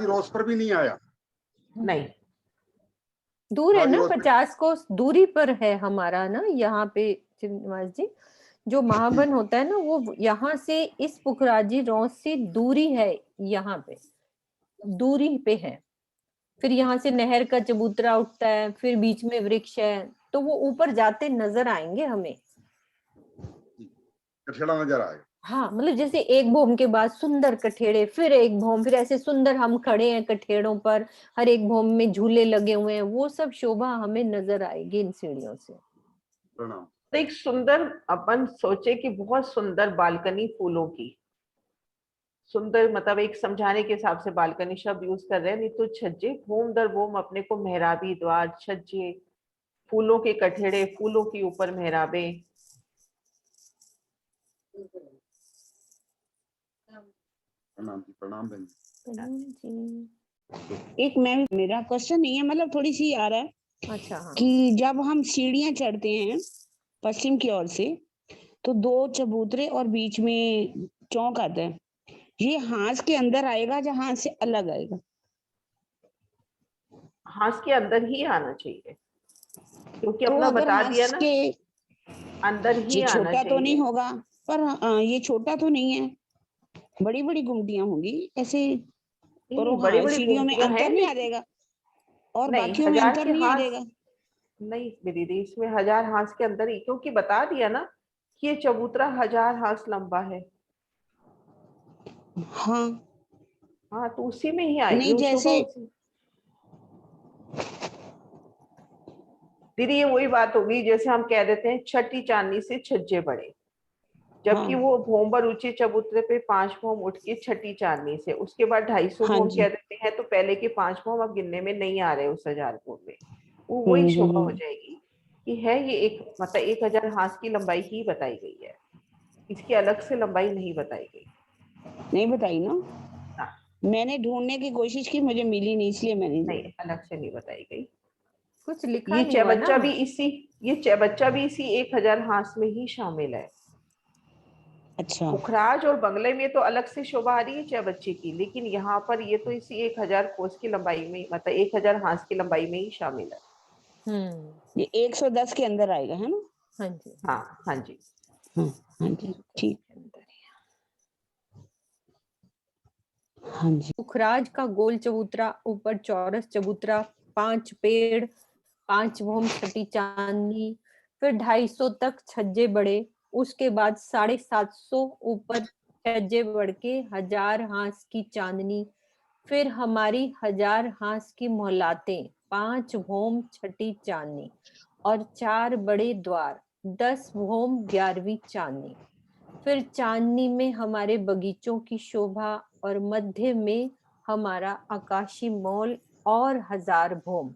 रोस पर भी नहीं आया? नहीं, दूर है पुखराजी ना, रोस पे 50 कोस दूरी पर है हमारा ना यहाँ पे श्रीनिवास जी। जो महावन होता है ना वो यहाँ से इस पुखराजी रोस से दूरी है, यहाँ पे दूरी पे है। फिर यहाँ से नहर का चबूतरा उठता है, फिर बीच में वृक्ष है, तो वो ऊपर जाते नजर आएंगे हमें। कठेड़ा नजर आएगा। हाँ, मतलब जैसे एक भौम के बाद सुंदर कठेड़े, फिर एक भौम, फिर ऐसे सुंदर हम खड़े हैं कठेड़ों पर, हर एक भौम में झूले लगे हुए हैं, वो सब शोभा हमें नजर आएगी इन सीढ़ियों से। प्रणाम। तो एक सुंदर, अपन सोचे कि बहुत सुंदर बालकनी फूलों की, सुंदर मतलब एक समझाने के हिसाब से बालकनी शब्द यूज कर रहे हैं, नहीं तो छज्जे भूम दर भूम अपने को मेहराबी द्वार, छज्जे, फूलों के कठेड़े, फूलों के ऊपर मेहराबे। प्रणाम जी, प्रणाम बहन जी। एक मेरा क्वेश्चन नहीं है, मतलब थोड़ी सी आ रहा है अच्छा, हाँ। कि जब हम सीढ़ियां चढ़ते हैं पश्चिम की ओर से, तो 2 चबूतरे और बीच में चौक आता है, ये हांस के अंदर आएगा या हांस से अलग आएगा? हांस के अंदर ही आना चाहिए, क्योंकि तो अपना अगर बता दिया हांस ना, के, अंदर ही ये आना छोटा तो नहीं चाहिए। होगा, पर ये छोटा तो नहीं है, बड़ी बड़ी गुमटियां होंगी ऐसे, पर नहीं, वो बड़ी हाँ बड़ी सीढ़ियों में गुमटियां हैं, अंतर नहीं आ लेकिन जाएगा और नहीं, बाकियों में हजार अंतर के नहीं आ हांस जाएगा? नहीं दीदी, इसमें हजार हांस के अंदर ही, क्योंकि बता दिया ना कि ये चबूतरा 1000 हांस लंबा है। हाँ, हाँ, तो उसी में ही आएगी नहीं वो शोभा, जैसे, उसी। दीदी ये वही बात होगी जैसे हम कह देते हैं छठी चांदनी से छज्जे बड़े, जबकि हाँ वो भोंबर ऊंचे चबूतरे पे 5 भोम उठ के छठी चांदनी से, उसके बाद 250 हाँ भोम जी, कह देते हैं, तो पहले के 5 भोम अब गिनने में नहीं आ रहे उस 1000 भोम में। वो वही शोभा हो जाएगी कि है ये एक, मतलब 1000 हाथ की लंबाई ही बताई गई है, इसकी अलग से लंबाई नहीं बताई गई। नहीं बताई ना? हाँ, मैंने ढूंढने की कोशिश की, मुझे मिली नहीं, इसलिए मैंने नहीं नहीं, जोड़ा। अलग से नहीं बताई गई। कुछ लिखा ये नहीं हुआ ना। चबच्चा भी इसी ये चबच्चा भी इसी 1000 हाथ में ही शामिल है। अच्छा, पुखराज और बंगले में तो अलग से शोभा आ रही है चबच्चे की, लेकिन यहाँ पर ये तो इसी 1000 कोस की लंबाई में, मतलब 1000 हाथ की लंबाई में ही शामिल है। ये 110 के अंदर आएगा है ना? हाँ जी, हाँ, हाँ जी। हाँ, हाँ जी, ठीक, हाँ जी, पुखराज का गोल चबूतरा, ऊपर चौरस चबूतरा, 5 पेड़, 5 भौम छठी चांदनी, फिर 250 तक छज्जे बड़े, उसके बाद 750 ऊपर छज्जे बढ़ के 1000 हांस की चांदनी, फिर हमारी 1000 हांस की मोहलातें, 5 भौम छठी चांदनी और 4 बड़े द्वार, 10 भौम 11वीं चांदनी। फिर चांदनी में हमारे बगीचों की शोभा और मध्य में हमारा आकाशी मॉल और 1000 भौम,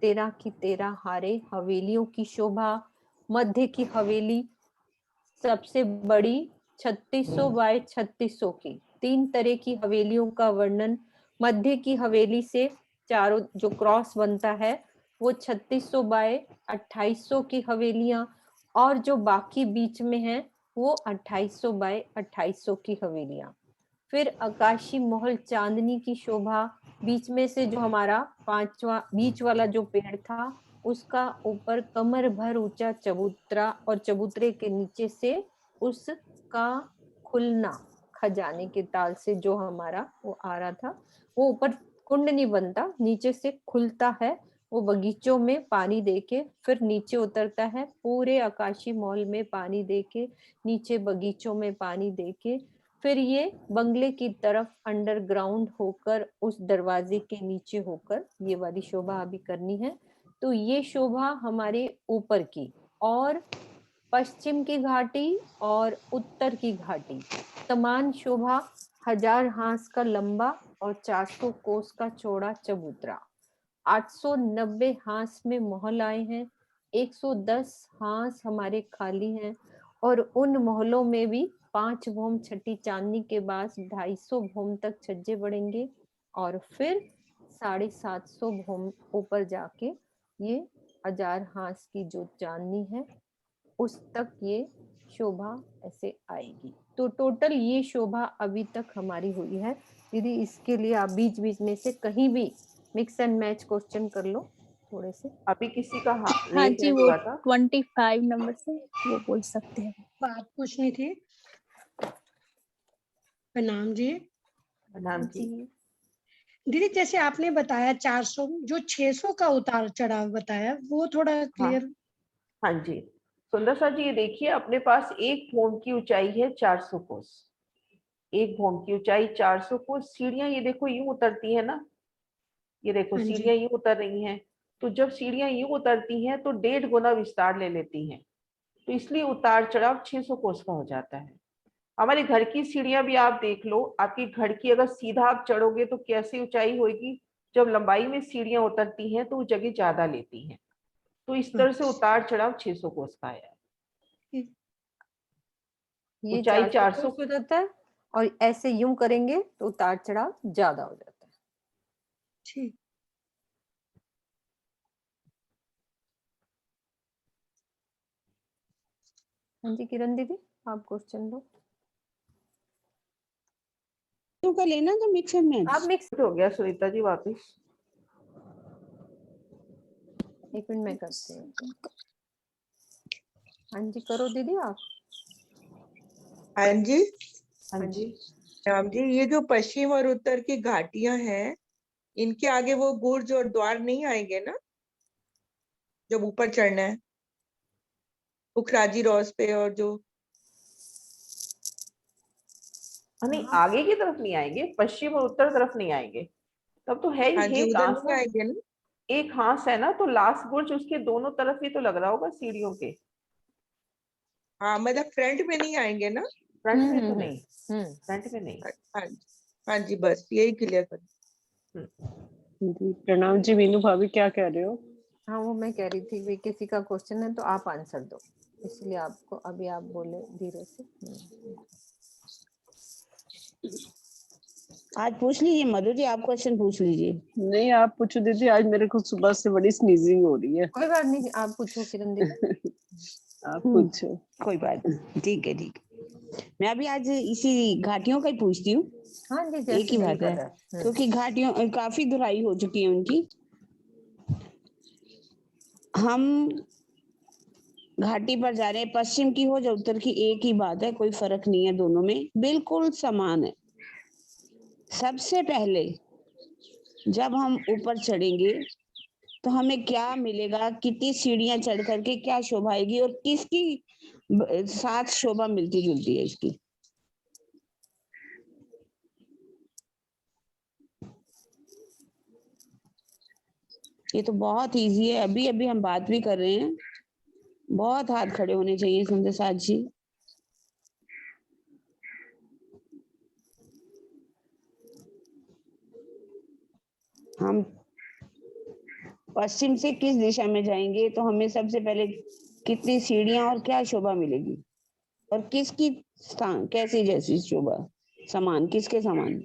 13 की 13 हारे हवेलियों की शोभा। मध्य की हवेली सबसे बड़ी 3600 बाय 3600 की, 3 तरह की हवेलियों का वर्णन। मध्य की हवेली से चारों जो क्रॉस बनता है वो 3600 बाय 2800 की हवेलियां, और जो बाकी बीच में है वो 2800 बाय 2800 की हवेलियां। फिर आकाशी महल चांदनी की शोभा, बीच में से जो हमारा 5वां बीच वाला जो पेड़ था उसका ऊपर कमर भर ऊंचा चबूतरा, और चबूतरे के नीचे से उसका खुलना, खजाने के ताल से जो हमारा वो आ रहा था, वो ऊपर कुंड नहीं बनता, नीचे से खुलता है, वो बगीचों में पानी देके फिर नीचे उतरता है, पूरे आकाशी मॉल में पानी देके, नीचे बगीचों में पानी देके, फिर ये बंगले की तरफ अंडरग्राउंड होकर उस दरवाजे के नीचे होकर ये वाली शोभा अभी करनी है। तो ये शोभा हमारे ऊपर की, और पश्चिम की घाटी और उत्तर की घाटी समान शोभा, 1000 हांस का लंबा और 400 कोस का चौड़ा चबूतरा, 890 हांस में मोहल आए हैं, 110 हांस हमारे खाली हैं, और उन मोहलों में भी 5 भौम छठी चांदनी के बाद 250 भौम तक छज्जे बढ़ेंगे और फिर 750 भौम ऊपर जाके ये 1000 हांस की जो चांदनी है उस तक ये शोभा ऐसे आएगी। तो टोटल ये शोभा अभी तक हमारी हुई है। दीदी इसके लिए आप बीच बीच में से कहीं भी मिक्स एंड मैच क्वेश्चन कर लो थोड़े से। अभी किसी का हाँ रेज जी, हैंड वो हुआ था। 25 नंबर से वो बोल सकते हैं। बात पूछनी थी। प्रणाम जी। नाम की जी दीदी जैसे आपने बताया 400 जो 600 का उतार चढ़ाव बताया वो थोड़ा हाँ क्लियर। हाँ जी, सुंदर सर जी ये देखिए अपने पास एक भौम की ऊंचाई है 400 कोस। एक भौम की ऊंचाई 400 कोस। सीढ़ियां ये देखो यूं उतरती है ना, ये देखो हाँ जी। सीढ़ियां यूं उतर रही हैं। तो जब सीढ़ियां यूं उतरती हैं तो 1.5 गुना विस्तार ले लेती हैं। तो इसलिए उतार चढ़ाव 600 कोस का हो जाता है। हमारे घर की सीढ़ियां भी आप देख लो, आपकी घर की अगर सीधा आप चढ़ोगे तो कैसी ऊंचाई होगी। जब लंबाई में सीढ़ियां उतरती हैं तो वो जगह ज्यादा लेती हैं। तो इस तरह से उतार चढ़ाव 600 कोस का आया। ये ऊंचाई 400 400 कोस हो जाता है और ऐसे यूं करेंगे तो उतार चढ़ाव ज्यादा हो जाता है। ठीक। हाँ जी किरण दीदी आप क्वेश्चन लो। तो का लेना का मिक्स एंड आप मैच। मिक्स हो गया सुनीता जी वापिस। 1 मिनट में करते हैं। हाँ जी करो दीदी आप। हाँ जी। हाँ जी, राम जी ये जो पश्चिम और उत्तर की घाटियां हैं इनके आगे वो बुर्ज और द्वार नहीं आएंगे ना जब ऊपर चढ़ना है पुखराजी रोज पे और जो। नहीं आगे की तरफ नहीं आएंगे, पश्चिम और उत्तर तरफ नहीं आएंगे। तब तो है हाँ ही जी एक उधर हांस नहीं ना, आएंगे ना। एक हांस है ना, तो लास्ट बुर्ज उसके दोनों तरफ ही तो लग रहा होगा सीढ़ियों के। हाँ मतलब फ्रंट में नहीं आएंगे ना। फ्रंट में तो नहीं, हम्म फ्रंट में नहीं। हाँ जी। हाँ जी बस यही क्लियर कर। प्रणाम जी, मीनू भाभी क्या कह रहे हो? हाँ वो मैं कह रही थी भाई किसी का क्वेश्चन है तो आप आंसर दो, इसलिए आपको अभी आप बोले धीरे से। आज पूछ लीजिए मधु जी, आप क्वेश्चन पूछ लीजिए। नहीं आप पूछो दीदी, आज मेरे को सुबह से बड़ी स्नीजिंग हो रही है। कोई बात नहीं आप पूछो किरण दीदी। आप पूछो। कोई बात नहीं, ठीक है ठीक है। मैं अभी आज इसी घाटियों का ही पूछती हूँ। हाँ जी एक ही बात है क्योंकि घाटियों काफी दुराई हो चुकी है उनकी। हम घाटी पर जा रहे हैं, पश्चिम की हो या उत्तर की एक ही बात है, कोई फर्क नहीं है, दोनों में बिल्कुल समान है। सबसे पहले जब हम ऊपर चढ़ेंगे तो हमें क्या मिलेगा, कितनी सीढ़ियां चढ़ करके क्या शोभा आएगी और किसकी साथ शोभा मिलती जुलती है इसकी। ये तो बहुत इजी है, अभी अभी हम बात भी कर रहे हैं। बहुत हाथ खड़े होने चाहिए सुंदर साथ जी। हम पश्चिम से किस दिशा में जाएंगे तो हमें सबसे पहले कितनी सीढ़ियां और क्या शोभा मिलेगी और किसकी स्थान कैसी जैसी शोभा, समान, किसके समान।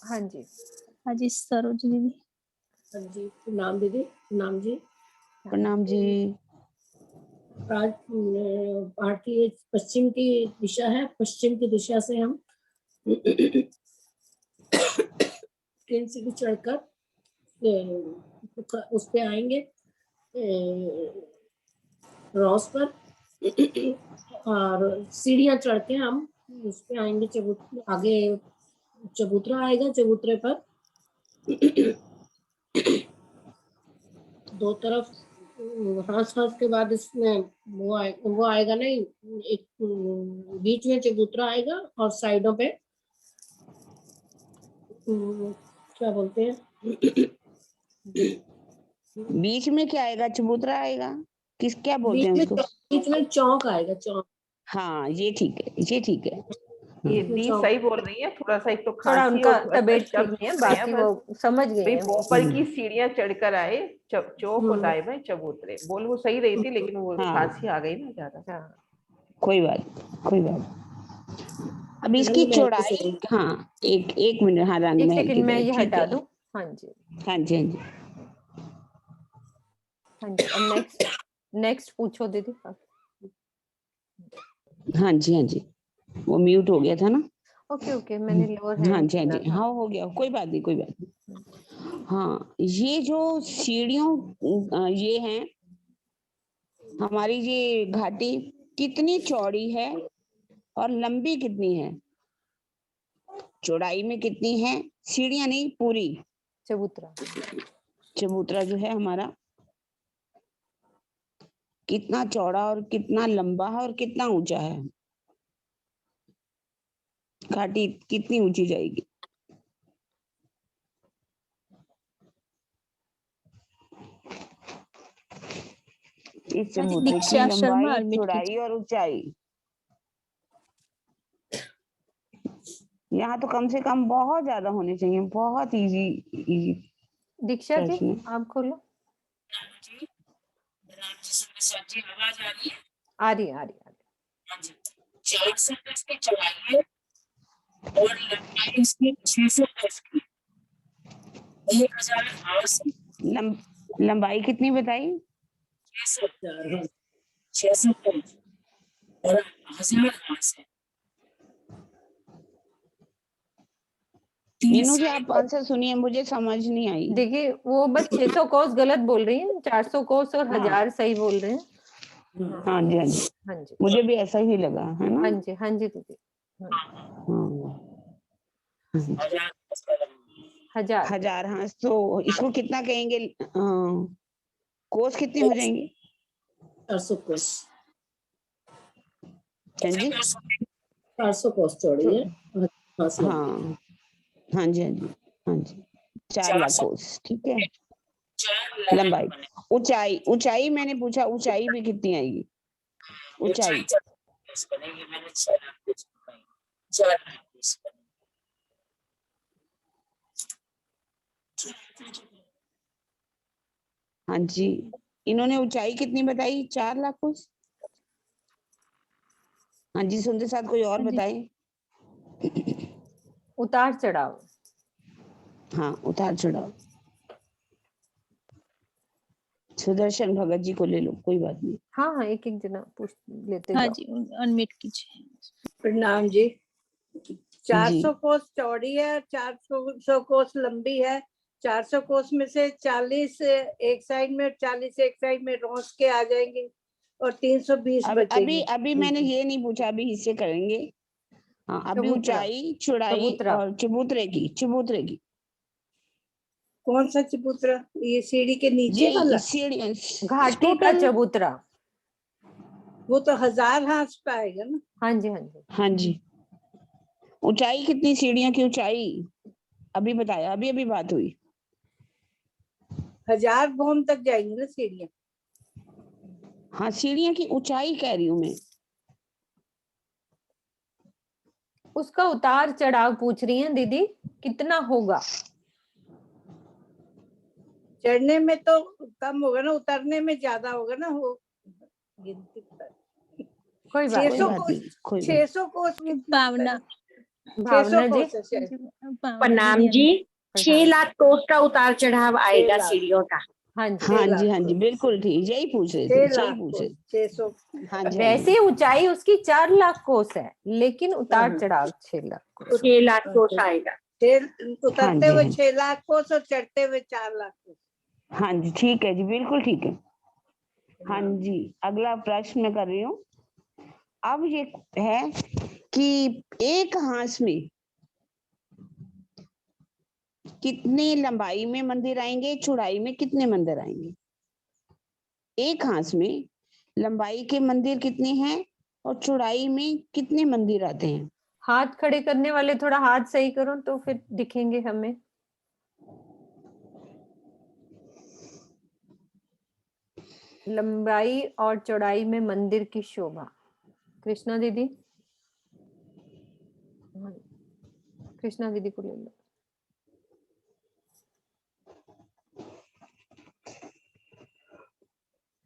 हाँ जी हाँ जी सरोज दीदी। हाँ जी प्रणाम दीदी। प्रणाम जी। प्रणाम जी। आज भारतीय पश्चिम की दिशा है, पश्चिम की दिशा से हम ट्रेन से भी चढ़कर उस पे आएंगे रॉस पर और सीढ़ियां चढ़ के हम उस पे आएंगे आगे चबूतरा आएगा। चबूतरे पर दो तरफ हांस के बाद इसमें वो आएगा नहीं, एक बीच में चबूतरा आएगा और साइडों पे क्या बोलते हैं बीच में क्या आएगा, चबूतरा आएगा, किस क्या बोलते हैं उसको? बीच में चौक आएगा, चौक। हाँ ये ठीक है, ये ठीक है। ये दी सही बोल रही है, थोड़ा सा एक तो थोड़ा खांसी उनका और थोड़ा सा तबीयत ठीक शब्द नहीं है, छूट रहे हैं बाकी बस। वो समझ गए भाई हैं वो। ऊपर की सीढ़ियां चढ़कर आए, चौक दाए चबूतरे, बोल वो सही रही थी लेकिन वो हाँ। खांसी आ गई ना ज्यादा। हाँ, कोई बात। अब इसकी चौड़ाई, हाँ एक मिनट, हाँ रंग एक महल की सेकंड मैं तरफ, ये ठीक हटा है। दूं। हाँ जी, हाँ जी, हाँ जी। हाँ जी, अब नेक्स्ट पूछो दीदी। हाँ जी, हाँ जी, वो म्यूट हो गया था ना। ओके, मैंने लोअर हाँ हैंड जी, हाँ सुना जी, था। हाँ हो गया, कोई बात नहीं। हाँ, ये जो सीढ़ियों ये हैं हमारी, ये घाटी कितनी चौड़ी है और लंबी कितनी है? चौड़ाई में कितनी है? सीढ़ियां नहीं, पूरी चबूतरा जो है हमारा, कितना चौड़ा और कितना लंबा है और कितना ऊंचा है? घाटी कितनी ऊंची जाएगी? इस चबूतरे की दीक्षा शर्मा लंबाई, admit चौड़ाई और ऊंचाई, यहाँ तो कम से कम बहुत ज्यादा होने चाहिए, बहुत इजी दीक्षा जी प्रश्न। आप खोलो। आवाज आ रही है? आ रही है। हाँ जी। 400 गज की चौड़ाई है और लंबाई इसकी 610 की, 1000 हाथ है। लंबाई कितनी बताई? 610 और 1000 हाथ है। मीनू जी आप आंसर सुनिए, मुझे समझ नहीं आई। देखिए वो बस 600 कोस गलत बोल रही हैं, 400 कोस और 1000 सही बोल रहे हैं। हाँ जी, हाँ जी, हाँ जी, मुझे भी ऐसा ही लगा, है ना। हाँ जी दीदी। हजार 1000 हाँ, तो इसको कितना कहेंगे? कोस कितने हो जाएंगे? 400 कोस। हाँ जी, 400 कोस चौड़ी है। हाँ हाँ जी, हाँ जी, हाँ जी, 4 लाख कोस, ठीक है। लंबाई, ऊंचाई मैंने पूछा, ऊंचाई भी कितनी आएगी? ऊंचाई मैंने 4 लाख कोस बताई, 4 लाख कोस। हाँ जी, इन्होंने ऊंचाई कितनी बताई? 4 लाख कोस। हाँ जी, सुनते साथ कोई और बताए? उतार चढ़ाव। हाँ, उतार चढ़ाव। सुदर्शन भगत जी को ले लो, कोई बात नहीं। हाँ, एक जना पूछ लेते हाँ जाओ। जी, अनम्यूट कीजिए। प्रणाम जी। 400 कोस चौड़ी है, 400 कोस लंबी है। 400 कोस में से 40 एक साइड में, 40 एक साइड में रोस के आ जाएंगे और 320 बचेंगे। अभी मैंने ये नहीं पूछा, अभी हिस्से करेंगे। हाँ, अभी ऊंचाई, चौड़ाई और चबूतरे की कौन सा चबूतरा? ये सीढ़ी के नीचे वाला? सीढ़ी, घाटी का चबूतरा। वो तो 1000 हाथ का आएगा ना। हाँ जी, हाँ जी। ऊंचाई कितनी? सीढ़ियों की ऊंचाई अभी बताया, अभी बात हुई। 1000 भौम तक जाएंगी ना सीढ़ियां। हाँ, सीढ़ियों की ऊंचाई कह रही हूँ मैं। उसका उतार चढ़ाव पूछ रही हैं दीदी, कितना होगा? चढ़ने में तो कम होगा ना, उतरने में ज्यादा होगा ना। वो गिनती कोई बात 600 कोस भावना 600 कोस है। प्रणाम जी। 6 लाख कोस का उतार चढ़ाव आएगा सीढ़ियों का। हाँ जी, बिल्कुल ठीक, यही पूछ रहे थे, 600। हाँ जी। वैसे ऊंचाई उसकी 4 लाख कोस है, लेकिन उतार चढ़ाव 6 लाख कोस। 6 लाख कोस आएगा। उतरते हुए 6 लाख कोस और चढ़ते हुए 4 लाख कोस। हाँ जी, ठीक है जी, बिल्कुल ठीक है। हाँ जी, अगला प्रश्न मैं कर रही हूँ। अब ये है कि एक हाथ में कितने लंबाई में मंदिर आएंगे, चौड़ाई में कितने मंदिर आएंगे? एक हाथ में लंबाई के मंदिर कितने हैं और चौड़ाई में कितने मंदिर आते हैं? हाथ खड़े करने वाले थोड़ा हाथ सही करो तो फिर दिखेंगे हमें। लंबाई और चौड़ाई में मंदिर की शोभा। कृष्णा दीदी। कृष्णा दीदी को ले लो।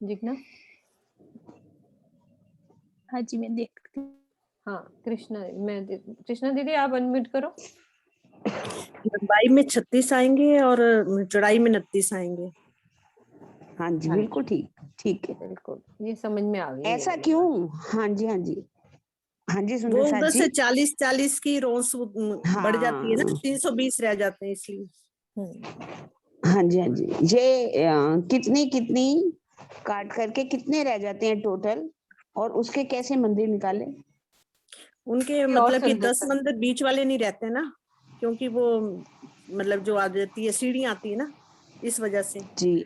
जिग्ना। हाँ जी मैं देखती हूँ। हाँ कृष्णा दीदी आप अनम्यूट करो। लंबाई में 36 आएंगे और चौड़ाई में 29 आएंगे। हाँ जी बिल्कुल ठीक है बिल्कुल, ये समझ में आ गई। ऐसा क्यों? हाँ जी हाँ जी वो सुंदर साथ उधर जी। से 40 की रोस बढ़ जाती है ना, 320 रह जाते हैं इसलिए। हाँ जी ये कितनी कितनी काट करके कितने रह जाते हैं टोटल, और उसके कैसे मंदिर निकाले? उनके मतलब कि 10 मंदिर बीच वाले नहीं रहते ना, क्योंकि वो मतलब जो आ जाती है सीढ़ी आती है ना, इस वजह से जी।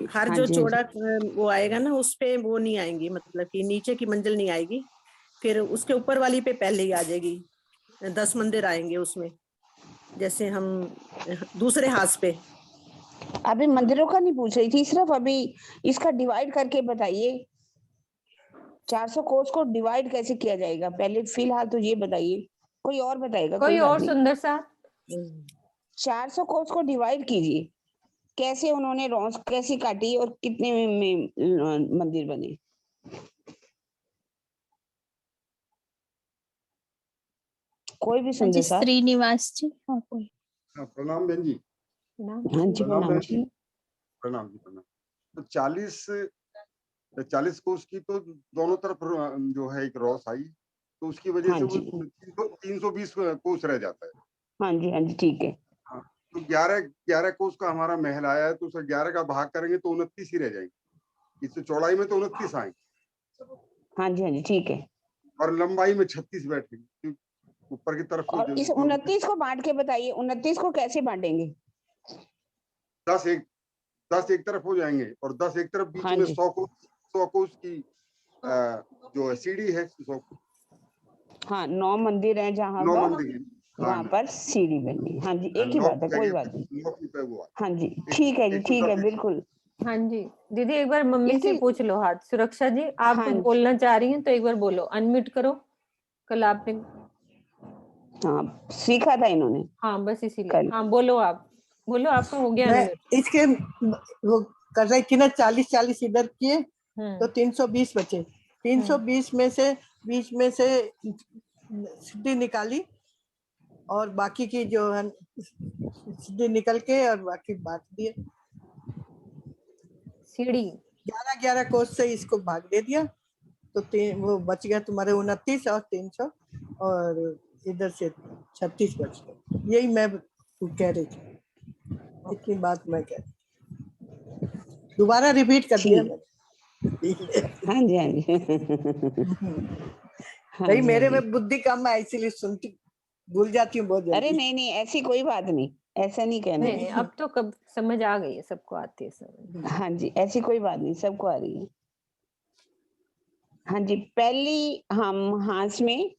हर हाँ जो जी, चौड़ा वो आएगा ना, उस पे वो नहीं आएंगी, मतलब कि नीचे की मंजिल नहीं आएगी, फिर उसके ऊपर वाली पे पहले ही आ जाएगी। 10 मंदिर आएंगे उसमें, जैसे हम दूसरे हाथ पे। अभी मंदिरों का नहीं पूछ रही थी, सिर्फ अभी इसका डिवाइड करके बताइए। 400 कोस को डिवाइड कैसे किया जाएगा, पहले फिलहाल तो ये बताइए। कोई और बताएगा? कोई और सुंदर सा। 400 कोस को डिवाइड कीजिए, कैसे उन्होंने रोंस कैसी काटी और कितने में मंदिर बने? कोई भी सुंदर सा। श्रीनिवास जी। हाँ कोई। प्रणाम बहन जी। हाँ जी प्रणाम जी। प्रणाम जी प्रणाम। तो 40 कोस की तो दोनों तरफ जो है एक रॉस आई, तो उसकी वजह से वो 320 कोस रह जाता है। हाँ जी ठीक है। हाँ, तो 11 कोस का हमारा महल आया है, तो उसे 11 का भाग करेंगे तो 29 ही रह जाएंगे। इससे चौड़ाई में तो 29 आएंगे। हाँ जी ठीक है। और लंबाई में 36 बैठेंगे ऊपर की तरफ। और इस 29 को बांट के बताइए, 29 को कैसे बांटेंगे? 10 एक तरफ हो जाएंगे और 10 एक तरफ, बीच में 100 कोस की जो सीढ़ी है 100। हाँ 9 मंदिर हैं जहाँ 9 मंदिर वहाँ पर सीढ़ी बनी। हाँ जी एक ही बात है, कोई बात नहीं। हाँ जी ठीक है जी, ठीक है बिल्कुल। हाँ जी दीदी एक बार मम्मी से पूछ लो हाथ। सुरक्षा जी आप कुछ बोलना चाह रही हैं तो एक बार बोलो, अनम्यूट करो। कल आपने सीखा था इन्होंने। हाँ बस इसीलिए। हाँ बोलो, आप बोलो, आपका हो गया अनम्यूट। इसके वो कर रही थी ना, 40 इधर किए तो 320 बचे। 320 में से बीच में से सीधी निकाली और बाकी की जो है सीधी निकल के और बाकी बांट दिए। सीढ़ी 11 कोस से इसको भाग दे दिया तो वो बच गया तुम्हारे 29 और 300, और इधर से 36 बच गए। यही मैं कह रही थी, इतनी बात मैं कह रही थी। दोबारा रिपीट कर दिया मैंने। हाँ जी भाई मेरे में बुद्धि कम है, इसीलिए सुनती भूल जाती हूँ बहुत जल्दी। अरे नहीं ऐसी कोई बात नहीं, ऐसा नहीं कहना। नहीं अब तो कब समझ आ गई है, सबको आती है समझ। हाँ जी ऐसी कोई बात नहीं, सबको आ रही है। हाँ जी पहली हम हाथ में,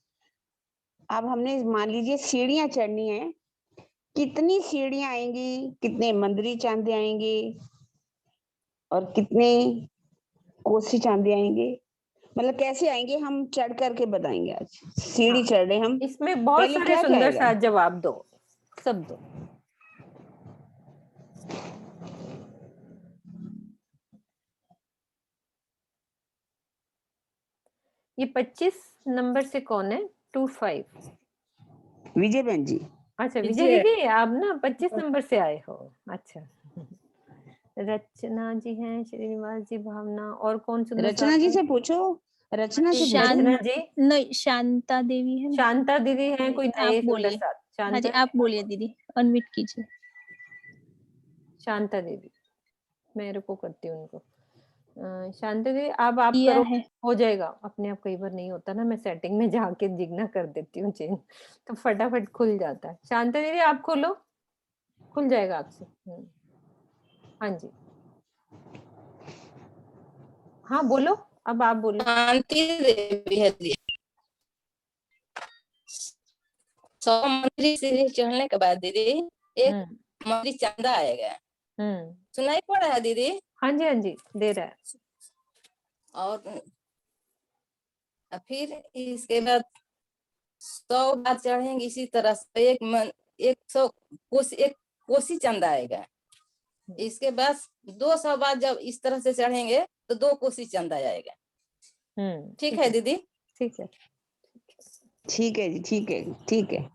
अब हमने मान लीजिए सीढ़ियां चढ़नी है, कितनी सीढ़ियां आएंगी, कितने मंदिरी चांदे आएंगे और कितने कोसी चांदे आएंगे, मतलब कैसे आएंगे हम चढ़ करके बताएंगे। आज सीढ़ी चढ़ रहे हम, इसमें बहुत सारे सुंदर सा जवाब दो, सब दो। ये 25 नंबर से कौन है? 25 विजय बहन जी। अच्छा विजय दीदी आप ना 25 नंबर से आए हो। अच्छा रचना जी हैं, श्रीनिवास जी, भावना, और कौन सुंदर? रचना जी से पूछो, रचना से रचना जी। नहीं शांता देवी है। शांता दीदी हैं, कोई नए सुंदर साथ। हाँ जी आप बोलिए दीदी, अनम्यूट कीजिए। शांता दीदी मेरे को करती हूँ उनको। शांता दीदी अब आप करो, हो जाएगा अपने आप। कई बार नहीं होता ना, मैं सेटिंग में जाके जिग्ना कर देती हूँ चेंज, तो फटाफट खुल जाता है। शांता दीदी आप खोलो, खुल जाएगा आपसे। हाँ जी हाँ बोलो, अब आप बोलो। शांति देवी है दीदी। 100 मंदिर सीढ़ी चढ़ने के बाद दीदी एक मंदिर चांदा आएगा। सुनाई पड़ रहा है दीदी? हाँ जी दे रहा है। और फिर इसके बाद 100 बार चढ़ेंगे इसी तरह से 1 कोसी चंदा आएगा। इसके बाद 200 बार जब इस तरह से चढ़ेंगे तो 2 कोसी चंदा आएगा। ठीक है दीदी? ठीक है, ठीक है जी, ठीक है, ठीक है।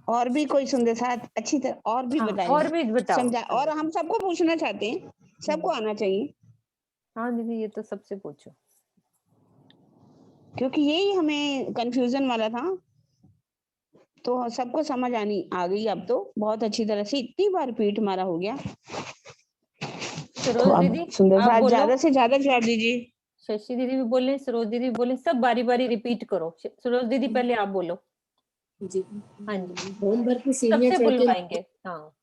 और भी कोई सुंदर साथ अच्छी तरह और भी बताएं, और भी बताओ। समझा। और हम सबको पूछना चाहते हैं, सबको आना चाहिए। हाँ दीदी, ये तो सबसे पूछो, क्योंकि यही हमें कंफ्यूजन वाला था, तो सबको समझ आ गई अब तो बहुत अच्छी तरह से। इतनी बार रिपीट हमारा हो गया। तो अब दीदी सुंदर आप साथ बोलो। ज्यादा से ज्यादा जवाब दीजिए। शशि दीदी भी बोले, सरोज दीदी भी बोले, सब बारी बारी रिपीट करो। सरोज दीदी पहले आप बोलो। जी। हाँ जी, भोम भर की सीढ़ियां सबसे चढ़ के बुलवाएंगे। हाँ,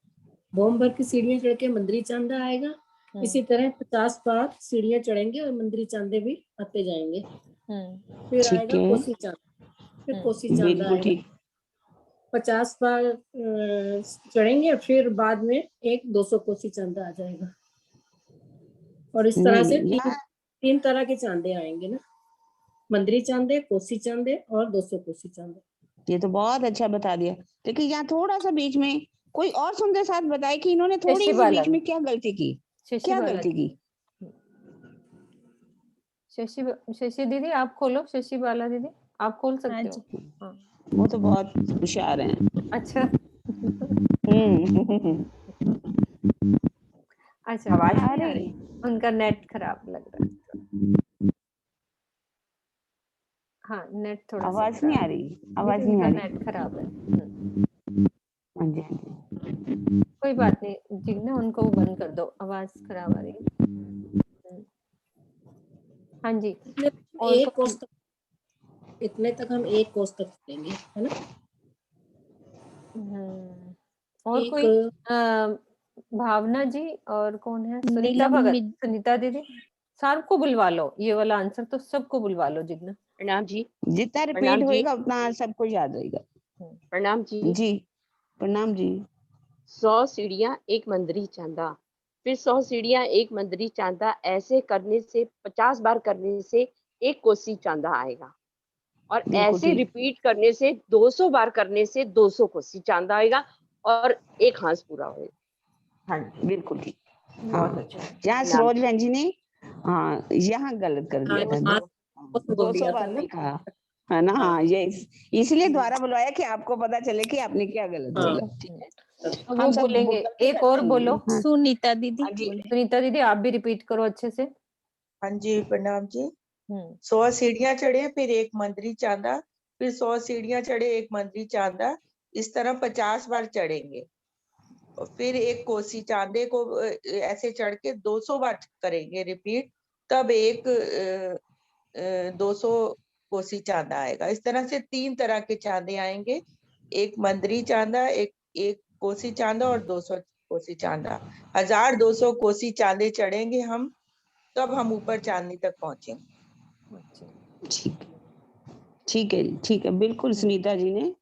भोम भर की सीढ़ियां चढ़ के मंदिरी चांदा आएगा। इसी तरह 50 बार सीढ़ियां चढ़ेंगे और मंदिरी चांदे भी आते जाएंगे। फिर ठीक आएगा है, कोसी चांदा, फिर कोसी चांदा बिल्कुल आएगा। ठीक। 50 बार चढ़ेंगे, फिर बाद में 200 कोसी चांदा आ जाएगा। और इस तरह से तीन तरह के चांदे आएंगे ना, मंदिरी चांदे, कोसी चांदे और 200 कोसी चांदे। ये तो बहुत अच्छा बता दिया। लेकिन यहाँ थोड़ा सा बीच में कोई और सुंदर साथ बताए कि इन्होंने थोड़ी सी बीच में क्या गलती की, क्या गलती की। शशि दीदी आप खोलो, शशि बाला दीदी आप खोल सकते हो। हाँ, वो तो बहुत होशियार हैं। अच्छा। अच्छा, आवाज नहीं आ रही, उनका नेट खराब लग रहा है। हाँ, नेट थोड़ा आवाज नहीं आ रही, आवाज नहीं आ रही, नेट खराब है। हाँ जी, हाँ जी। कोई बात नहीं जी, ना उनको बंद कर दो, आवाज खराब आ रही है। हाँ जी, और एक कोस तक, इतने तक हम एक कोस तक लेंगे, है ना। और कोई भावना जी, और कौन है? सुनीता भगत, सुनीता दीदी, सबको बुलवा लो। ये वाला आंसर तो सबको बुलवा लो। जितना प्रणाम जी, जितना रिपीट होएगा उतना सबको याद होएगा। प्रणाम जी। जी प्रणाम जी। 100 सीढ़ियां एक मंदिरी चांदा, फिर 100 सीढ़ियां एक मंदिरी चांदा, ऐसे करने से 50 बार करने से 1 कोसी चांदा आएगा। और ऐसे रिपीट करने से 200 बार करने से 200 कोसी चांदा आएगा और एक हांस पूरा होगा। हाँ बिल्कुल ठीक। बहुत अच्छा। यहाँ सरोज बहन जी ने हाँ यहाँ गलत कर दिया था, 200 बार नहीं कहा, है ना। हाँ, ये इसलिए द्वारा बुलवाया कि आपको पता चले कि आपने क्या गलत बोला। ठीक है, हम बोलेंगे। एक और बोलो, सुनीता दीदी। सुनीता दीदी आप भी रिपीट करो अच्छे से। हाँ जी, प्रणाम जी। 100 सीढ़ियां चढ़े, फिर एक मंदिरी चांदा, फिर 100 सीढ़ियां चढ़े, एक मंदिरी चांदा, इस तरह 50 बार चढ़ेंगे। और फिर एक कोसी चांदे को ऐसे चढ़ के 200 बार करेंगे रिपीट, तब एक 200 कोसी चांदा आएगा। इस तरह से 3 तरह के चांदे आएंगे, एक मंदिरी चांदा, एक कोसी चांदा और 200 कोसी चांदा। 1200 कोसी चांदे चढ़ेंगे हम, तब हम ऊपर चांदनी तक पहुंचेंगे। ठीक है, ठीक है, बिल्कुल सुनीता जी ने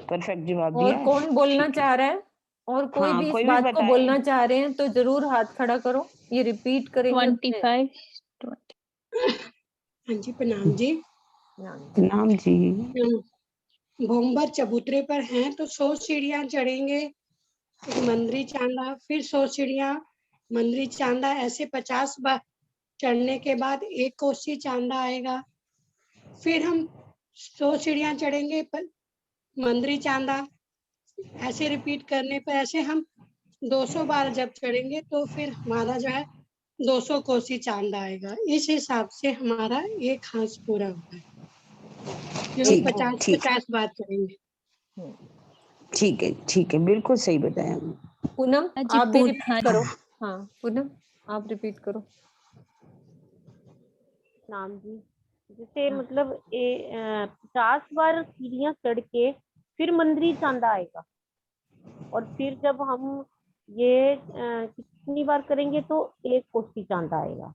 परफेक्ट जवाब दिया। और कौन बोलना चाह रहा है? और कोई भी इस बात को बोलना चाह रहे हैं तो जरूर हाथ खड़ा करो। ये रिपीट करेंगे। 25। हाँ जी, प्रणाम जी। प्रणाम जी। भोमभर चबूतरे पर हैं तो 100 सीढ़ियां चढ़ेंगे, एक मंदिरी चांदा, फिर 100 सीढ़ियां मंदिरी चांदा, ऐसे 50 बार चढ़ने के बाद एक कोसी चांदा आएगा। फिर हम 100 सीढ़ियां चढ़ेंगे मंदिरी चांदा, ऐसे रिपीट करने पर ऐसे हम 200 बार जब चढ़ेंगे तो फिर हमारा जो है 200 कोसी चांदा आएगा। इस हिसाब से हमारा एक हांस पूरा होता है, क्योंकि 50 बार चढ़ेंगे। ठीक है, ठीक है, बिल्कुल सही बताया। पूनम आप भी रिपीट करो। हाँ पूनम आप रिपीट करो। नाम जी, जैसे मतलब 50 बार सीढ़ियां चढ़ के फिर मंदिरी चांदा आएगा, और फिर जब हम ये कितनी बार करेंगे तो एक कोसी चांदा आएगा।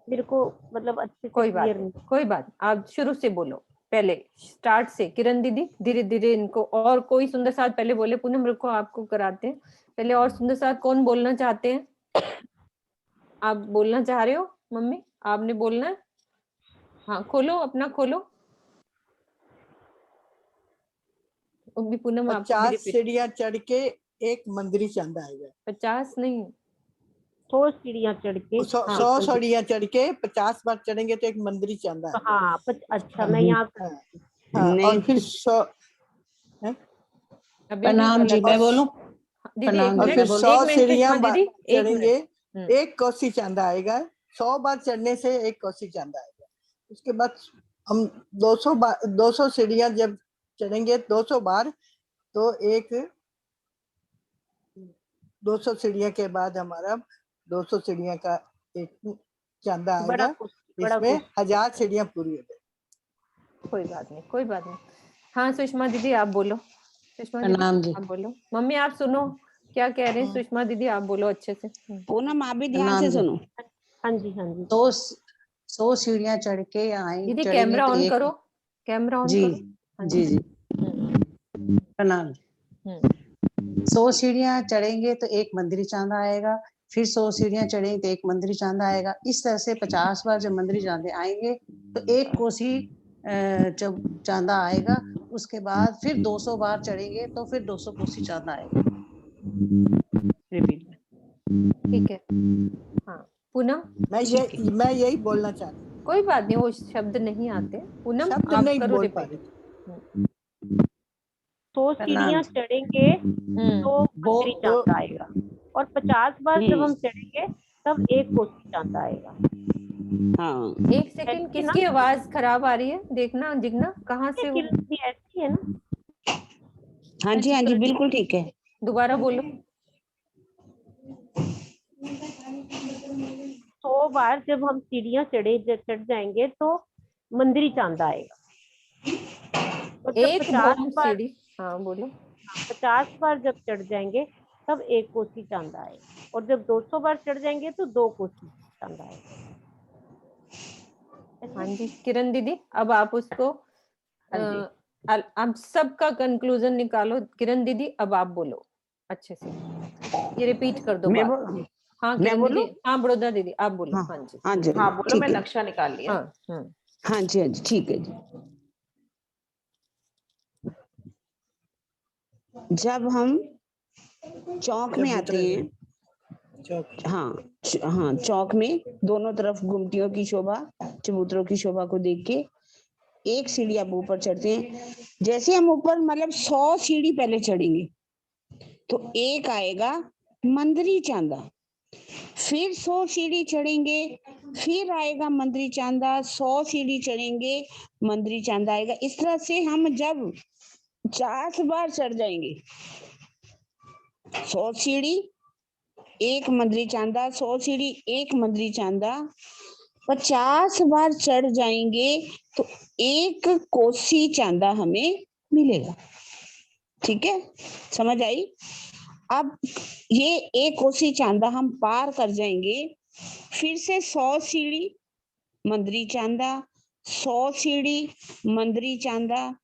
मेरे को मतलब अच्छे से क्लियर नहीं। कोई बात, आप शुरू से बोलो, पहले स्टार्ट से। किरण दीदी धीरे धीरे इनको, और कोई सुंदर साथ पहले बोले। पूनम रुको, आपको कराते हैं पहले। और सुंदर साथ कौन बोलना चाहते हैं? आप बोलना चाह रहे हो? मम्मी आपने बोलना है? हाँ खोलो, अपना खोलो। वो भी पूनम आप 50 सीढ़ियां चढ़ के एक मंदिर चांदा आएगा। 50 नहीं 100 सीढ़ियां चढ़ के 100 सीढ़ियां चढ़ के 50 बार चढ़ेंगे तो एक मंदिर चांदा आएगा। हाँ अच्छा मैं यहाँ और फिर 100 प्रणाम जी, मैं बोलूं? दीदी और फिर 100 सीढ़ियां चढ़ेंगे एक एक कोसी चांदा आएगा। 100 बार चढ़ने से एक कोसी चांदा आएगा। उसके बाद हम 200 सीढ़ियां जब चढ़ेंगे 200 बार तो एक 200 सीढ़ियां के बाद हमारा 200 सीढ़ियां का एक चांदा आएगा। इसमें 1000 सीढ़ियां पूरी हो जाएगी। कोई बात नहीं। हाँ सुषमा दीदी आप बोलो। सुषमा दीदी आप बोलो। मम्मी आप सुनो क्या कह रहे हैं सुषमा दीदी, आप बोलो अच्छे से। पूनम आप भी ध्यान से सुनो। हाँ जी 100 सीढ़ियां चढ़ के आएंगे। दीदी कैमरा ऑन करो, कैमरा ऑन करो। जी प्रणाम। 100 सीढ़ियां चढ़ेंगे तो एक मंदिर चांदा आएगा, फिर 100 सीढ़ियां चढ़ेंगे तो एक मंदिर चांदा आएगा। इस तरह से 50 बार जब मंदिर चांदे आएंगे तो एक कोसी चांदा आएगा। उसके बाद फिर 200 बार चढ़ेंगे तो फिर 200 कोसी चांदा आएगा। रिपीट। ठीक है। हाँ पूनम मैं यही बोलना चाहती हूँ। कोई बात नहीं, वो शब्द नहीं आते। पूनम शब्द आप नहीं करो बोल रिपीट। 100 सीढ़ियां चढ़ेंगे तो मंदिर चांदा आएगा और 50 बार जब हम चढ़ेंगे तब एक कोसी चांदा आएगा। हाँ एक सेकंड, किसकी आवाज खराब आ रही है? देखना जिगना कहाँ से वो ऐसी है ना। हाँ जी बिल्कुल ठीक है। दोबारा बोलो। 100 बार जब हम सीढ़ियां चढ़ जाएंगे तो मंदिर चांदा आएगा। और जब एक 50 बार सीढ़ी, हाँ बोलो। 50 बार जब चढ़ जाएंगे तब एक कोसी चांदा आएगा और जब 200 बार चढ़ जाएंगे तो 2 कोसी चांदा आएगा। हाँ जी किरण दीदी अब आप उसको आप सबका कंक्लूजन निकालो। किरण दीदी अब आप बोलो अच्छे से, ये रिपीट कर दो बात। हाँ किरण दीदी, हाँ बड़ौदा दीदी आप बोलो। हाँ जी हाँ बोलो, मैं नक्शा निकाल लिया। हाँ जी ठीक है जी। जब हम चौक में आते हैं, हाँ चौक में दोनों तरफ गुमटियों की शोभा, चबूतरों की शोभा को देख के एक सीढ़ी आप ऊपर चढ़ते हैं। जैसे हम ऊपर मतलब 100 सीढ़ी पहले चढ़ेंगे तो एक आएगा मंदिरी चांदा, फिर 100 सीढ़ी चढ़ेंगे फिर आएगा मंदिरी चांदा, 100 सीढ़ी चढ़ेंगे मंदिरी चांदा आएगा। इस तरह से हम जब 50 बार चढ़ जाएंगे, 100 सीढ़ी एक मंदिरी चांदा, 100 सीढ़ी एक मंदिरी चांदा, 50 बार चढ़ जाएंगे तो एक कोसी चांदा हमें मिलेगा। ठीक है, समझ आई? अब ये एक कोसी चांदा हम पार कर जाएंगे, फिर से 100 सीढ़ी मंदिरी चांदा, 100 सीढ़ी मंदिरी चांदा,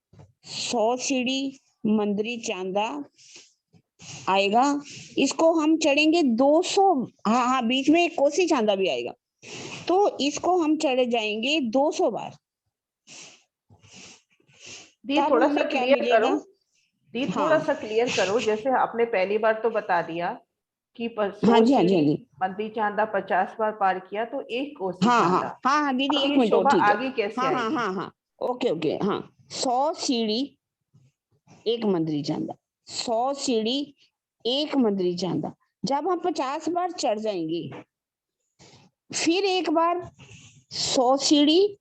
100 सीढ़ी मंदिरी चांदा आएगा। इसको हम चढ़ेंगे 200, हाँ बीच में एक कोसी चांदा भी आएगा, तो इसको हम चढ़ जाएंगे 200 बार। दी थोड़ा सा क्लियर करो, दी थोड़ा सा क्लियर करो। जैसे आपने पहली बार तो बता दिया कि 100 सीढ़ी मंदिर चांदा 50 बार पार किया तो एक कोसी चांदा। हाँ दीदी एक मिनट शोभा ठीक है। आगे कैसे आएगी? हाँ ओके हाँ 100 सीढ़ी एक मंदिरी चांदा, 100 सीढ़ी एक मंदिरी चांदा। जब हम 50 बार चढ़ जाएंगे फिर एक बार 100 सीढ़ी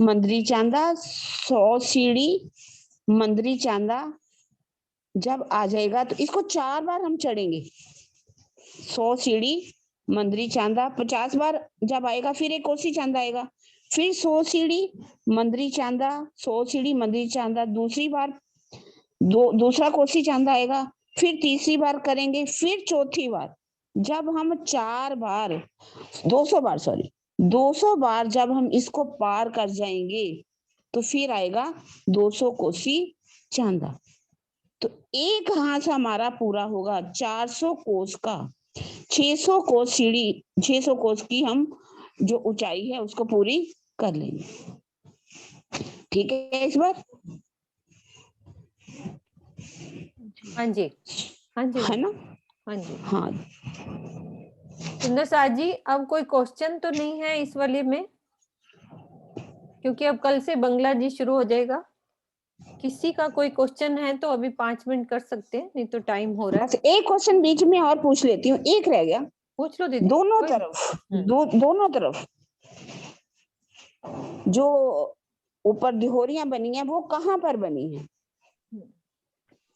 मंदिरी चांदा, 100 सीढ़ी मंदिरी चांदा जब आ जाएगा तो इसको 4 बार हम चढ़ेंगे। 100 सीढ़ी मंदिरी चांदा, 50 बार जब आएगा फिर एक कोसी चांदा आएगा, फिर 100 सीढ़ी मंदिरी चांदा, 100 सीढ़ी मंदिरी चांदा, दूसरी बार दूसरा कोसी चांदा आएगा, फिर तीसरी बार करेंगे, फिर चौथी बार जब हम 4 बार 200 बार जब हम इसको पार कर जाएंगे तो फिर आएगा 200 कोसी चांदा। तो एक हाथ हमारा पूरा होगा 400 कोस का। 600 कोस सीढ़ी, 600 कोस की हम जो ऊंचाई है उसको पूरी कर लेंगे। ठीक है इस बार? हाँ जी, हाँ जी, है ना? हाँ जी। हाँ सुंदर साथ जी, अब कोई क्वेश्चन तो नहीं है इस वाले में, क्योंकि अब कल से बंगला जी शुरू हो जाएगा। किसी का कोई क्वेश्चन है तो अभी 5 मिनट कर सकते हैं, नहीं तो टाइम हो रहा है। बस एक क्वेश्चन बीच में और पूछ लेती हूँ, एक रह गया। पूछ लो दीदी। दोनों तरफ दोनों तरफ जो ऊपर दिहोरियां बनी है वो कहाँ पर बनी है?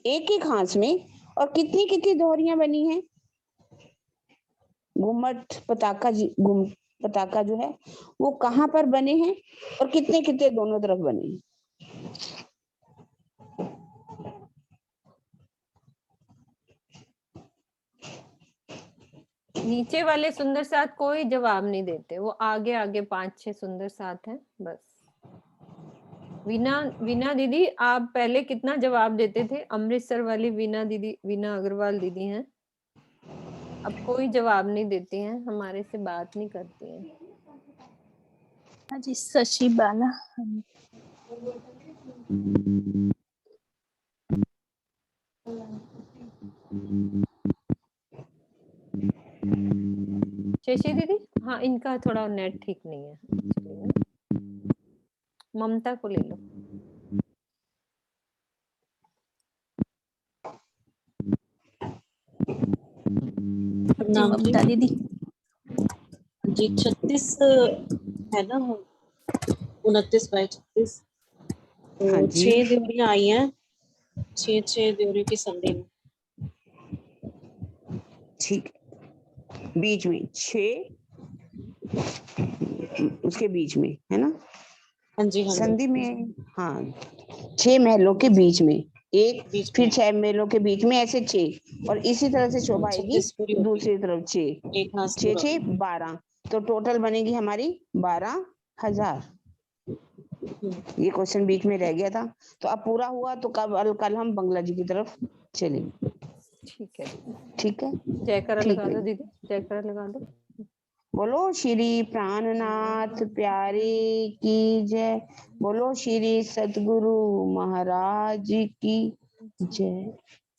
एक ही खांस में, और कितनी कितनी दोहरियां बनी हैं? गुम्मट पताका जो है वो कहाँ पर बने हैं और कितने कितने दोनों तरफ बने हैं? नीचे वाले सुंदर साथ कोई जवाब नहीं देते, वो आगे आगे 5-6 सुंदर साथ हैं बस। वीना दीदी, आप पहले कितना जवाब देते थे? अमृतसर वाली वीना दीदी, वीना अग्रवाल दीदी हैं, अब कोई जवाब नहीं देती हैं, हमारे से बात नहीं करती हैं। हाँ जी, शशि बाला। शशि दीदी, हाँ इनका थोड़ा नेट ठीक नहीं है, ममता को ले लो। जी ममता दीदी। जी 36 है ना, 29 बाय 36, तो हाँ जी। 6 देवरियां आई हैं, 6 देवरियों की संधि में। ठीक, बीच में 6, उसके बीच में है ना? हाँ जी, हाँ जी। संधि में, हाँ 6 महलों के बीच में एक, फिर 6 महलों के बीच में ऐसे 6, और इसी तरह से शोभा आएगी दूसरी तरफ 6, 6 6 12, तो टोटल बनेगी हमारी 12,000। ये क्वेश्चन बीच में रह गया था, तो अब पूरा हुआ तो कल हम बंगला जी की तरफ चलेंगे। ठीक है, ठीक है, जयकारा ठीक लगा दो है। दीदी, जयकारा लगा दो। बोलो श्री प्राणनाथ प्यारे की जय, बोलो श्री सतगुरु महाराज की जय।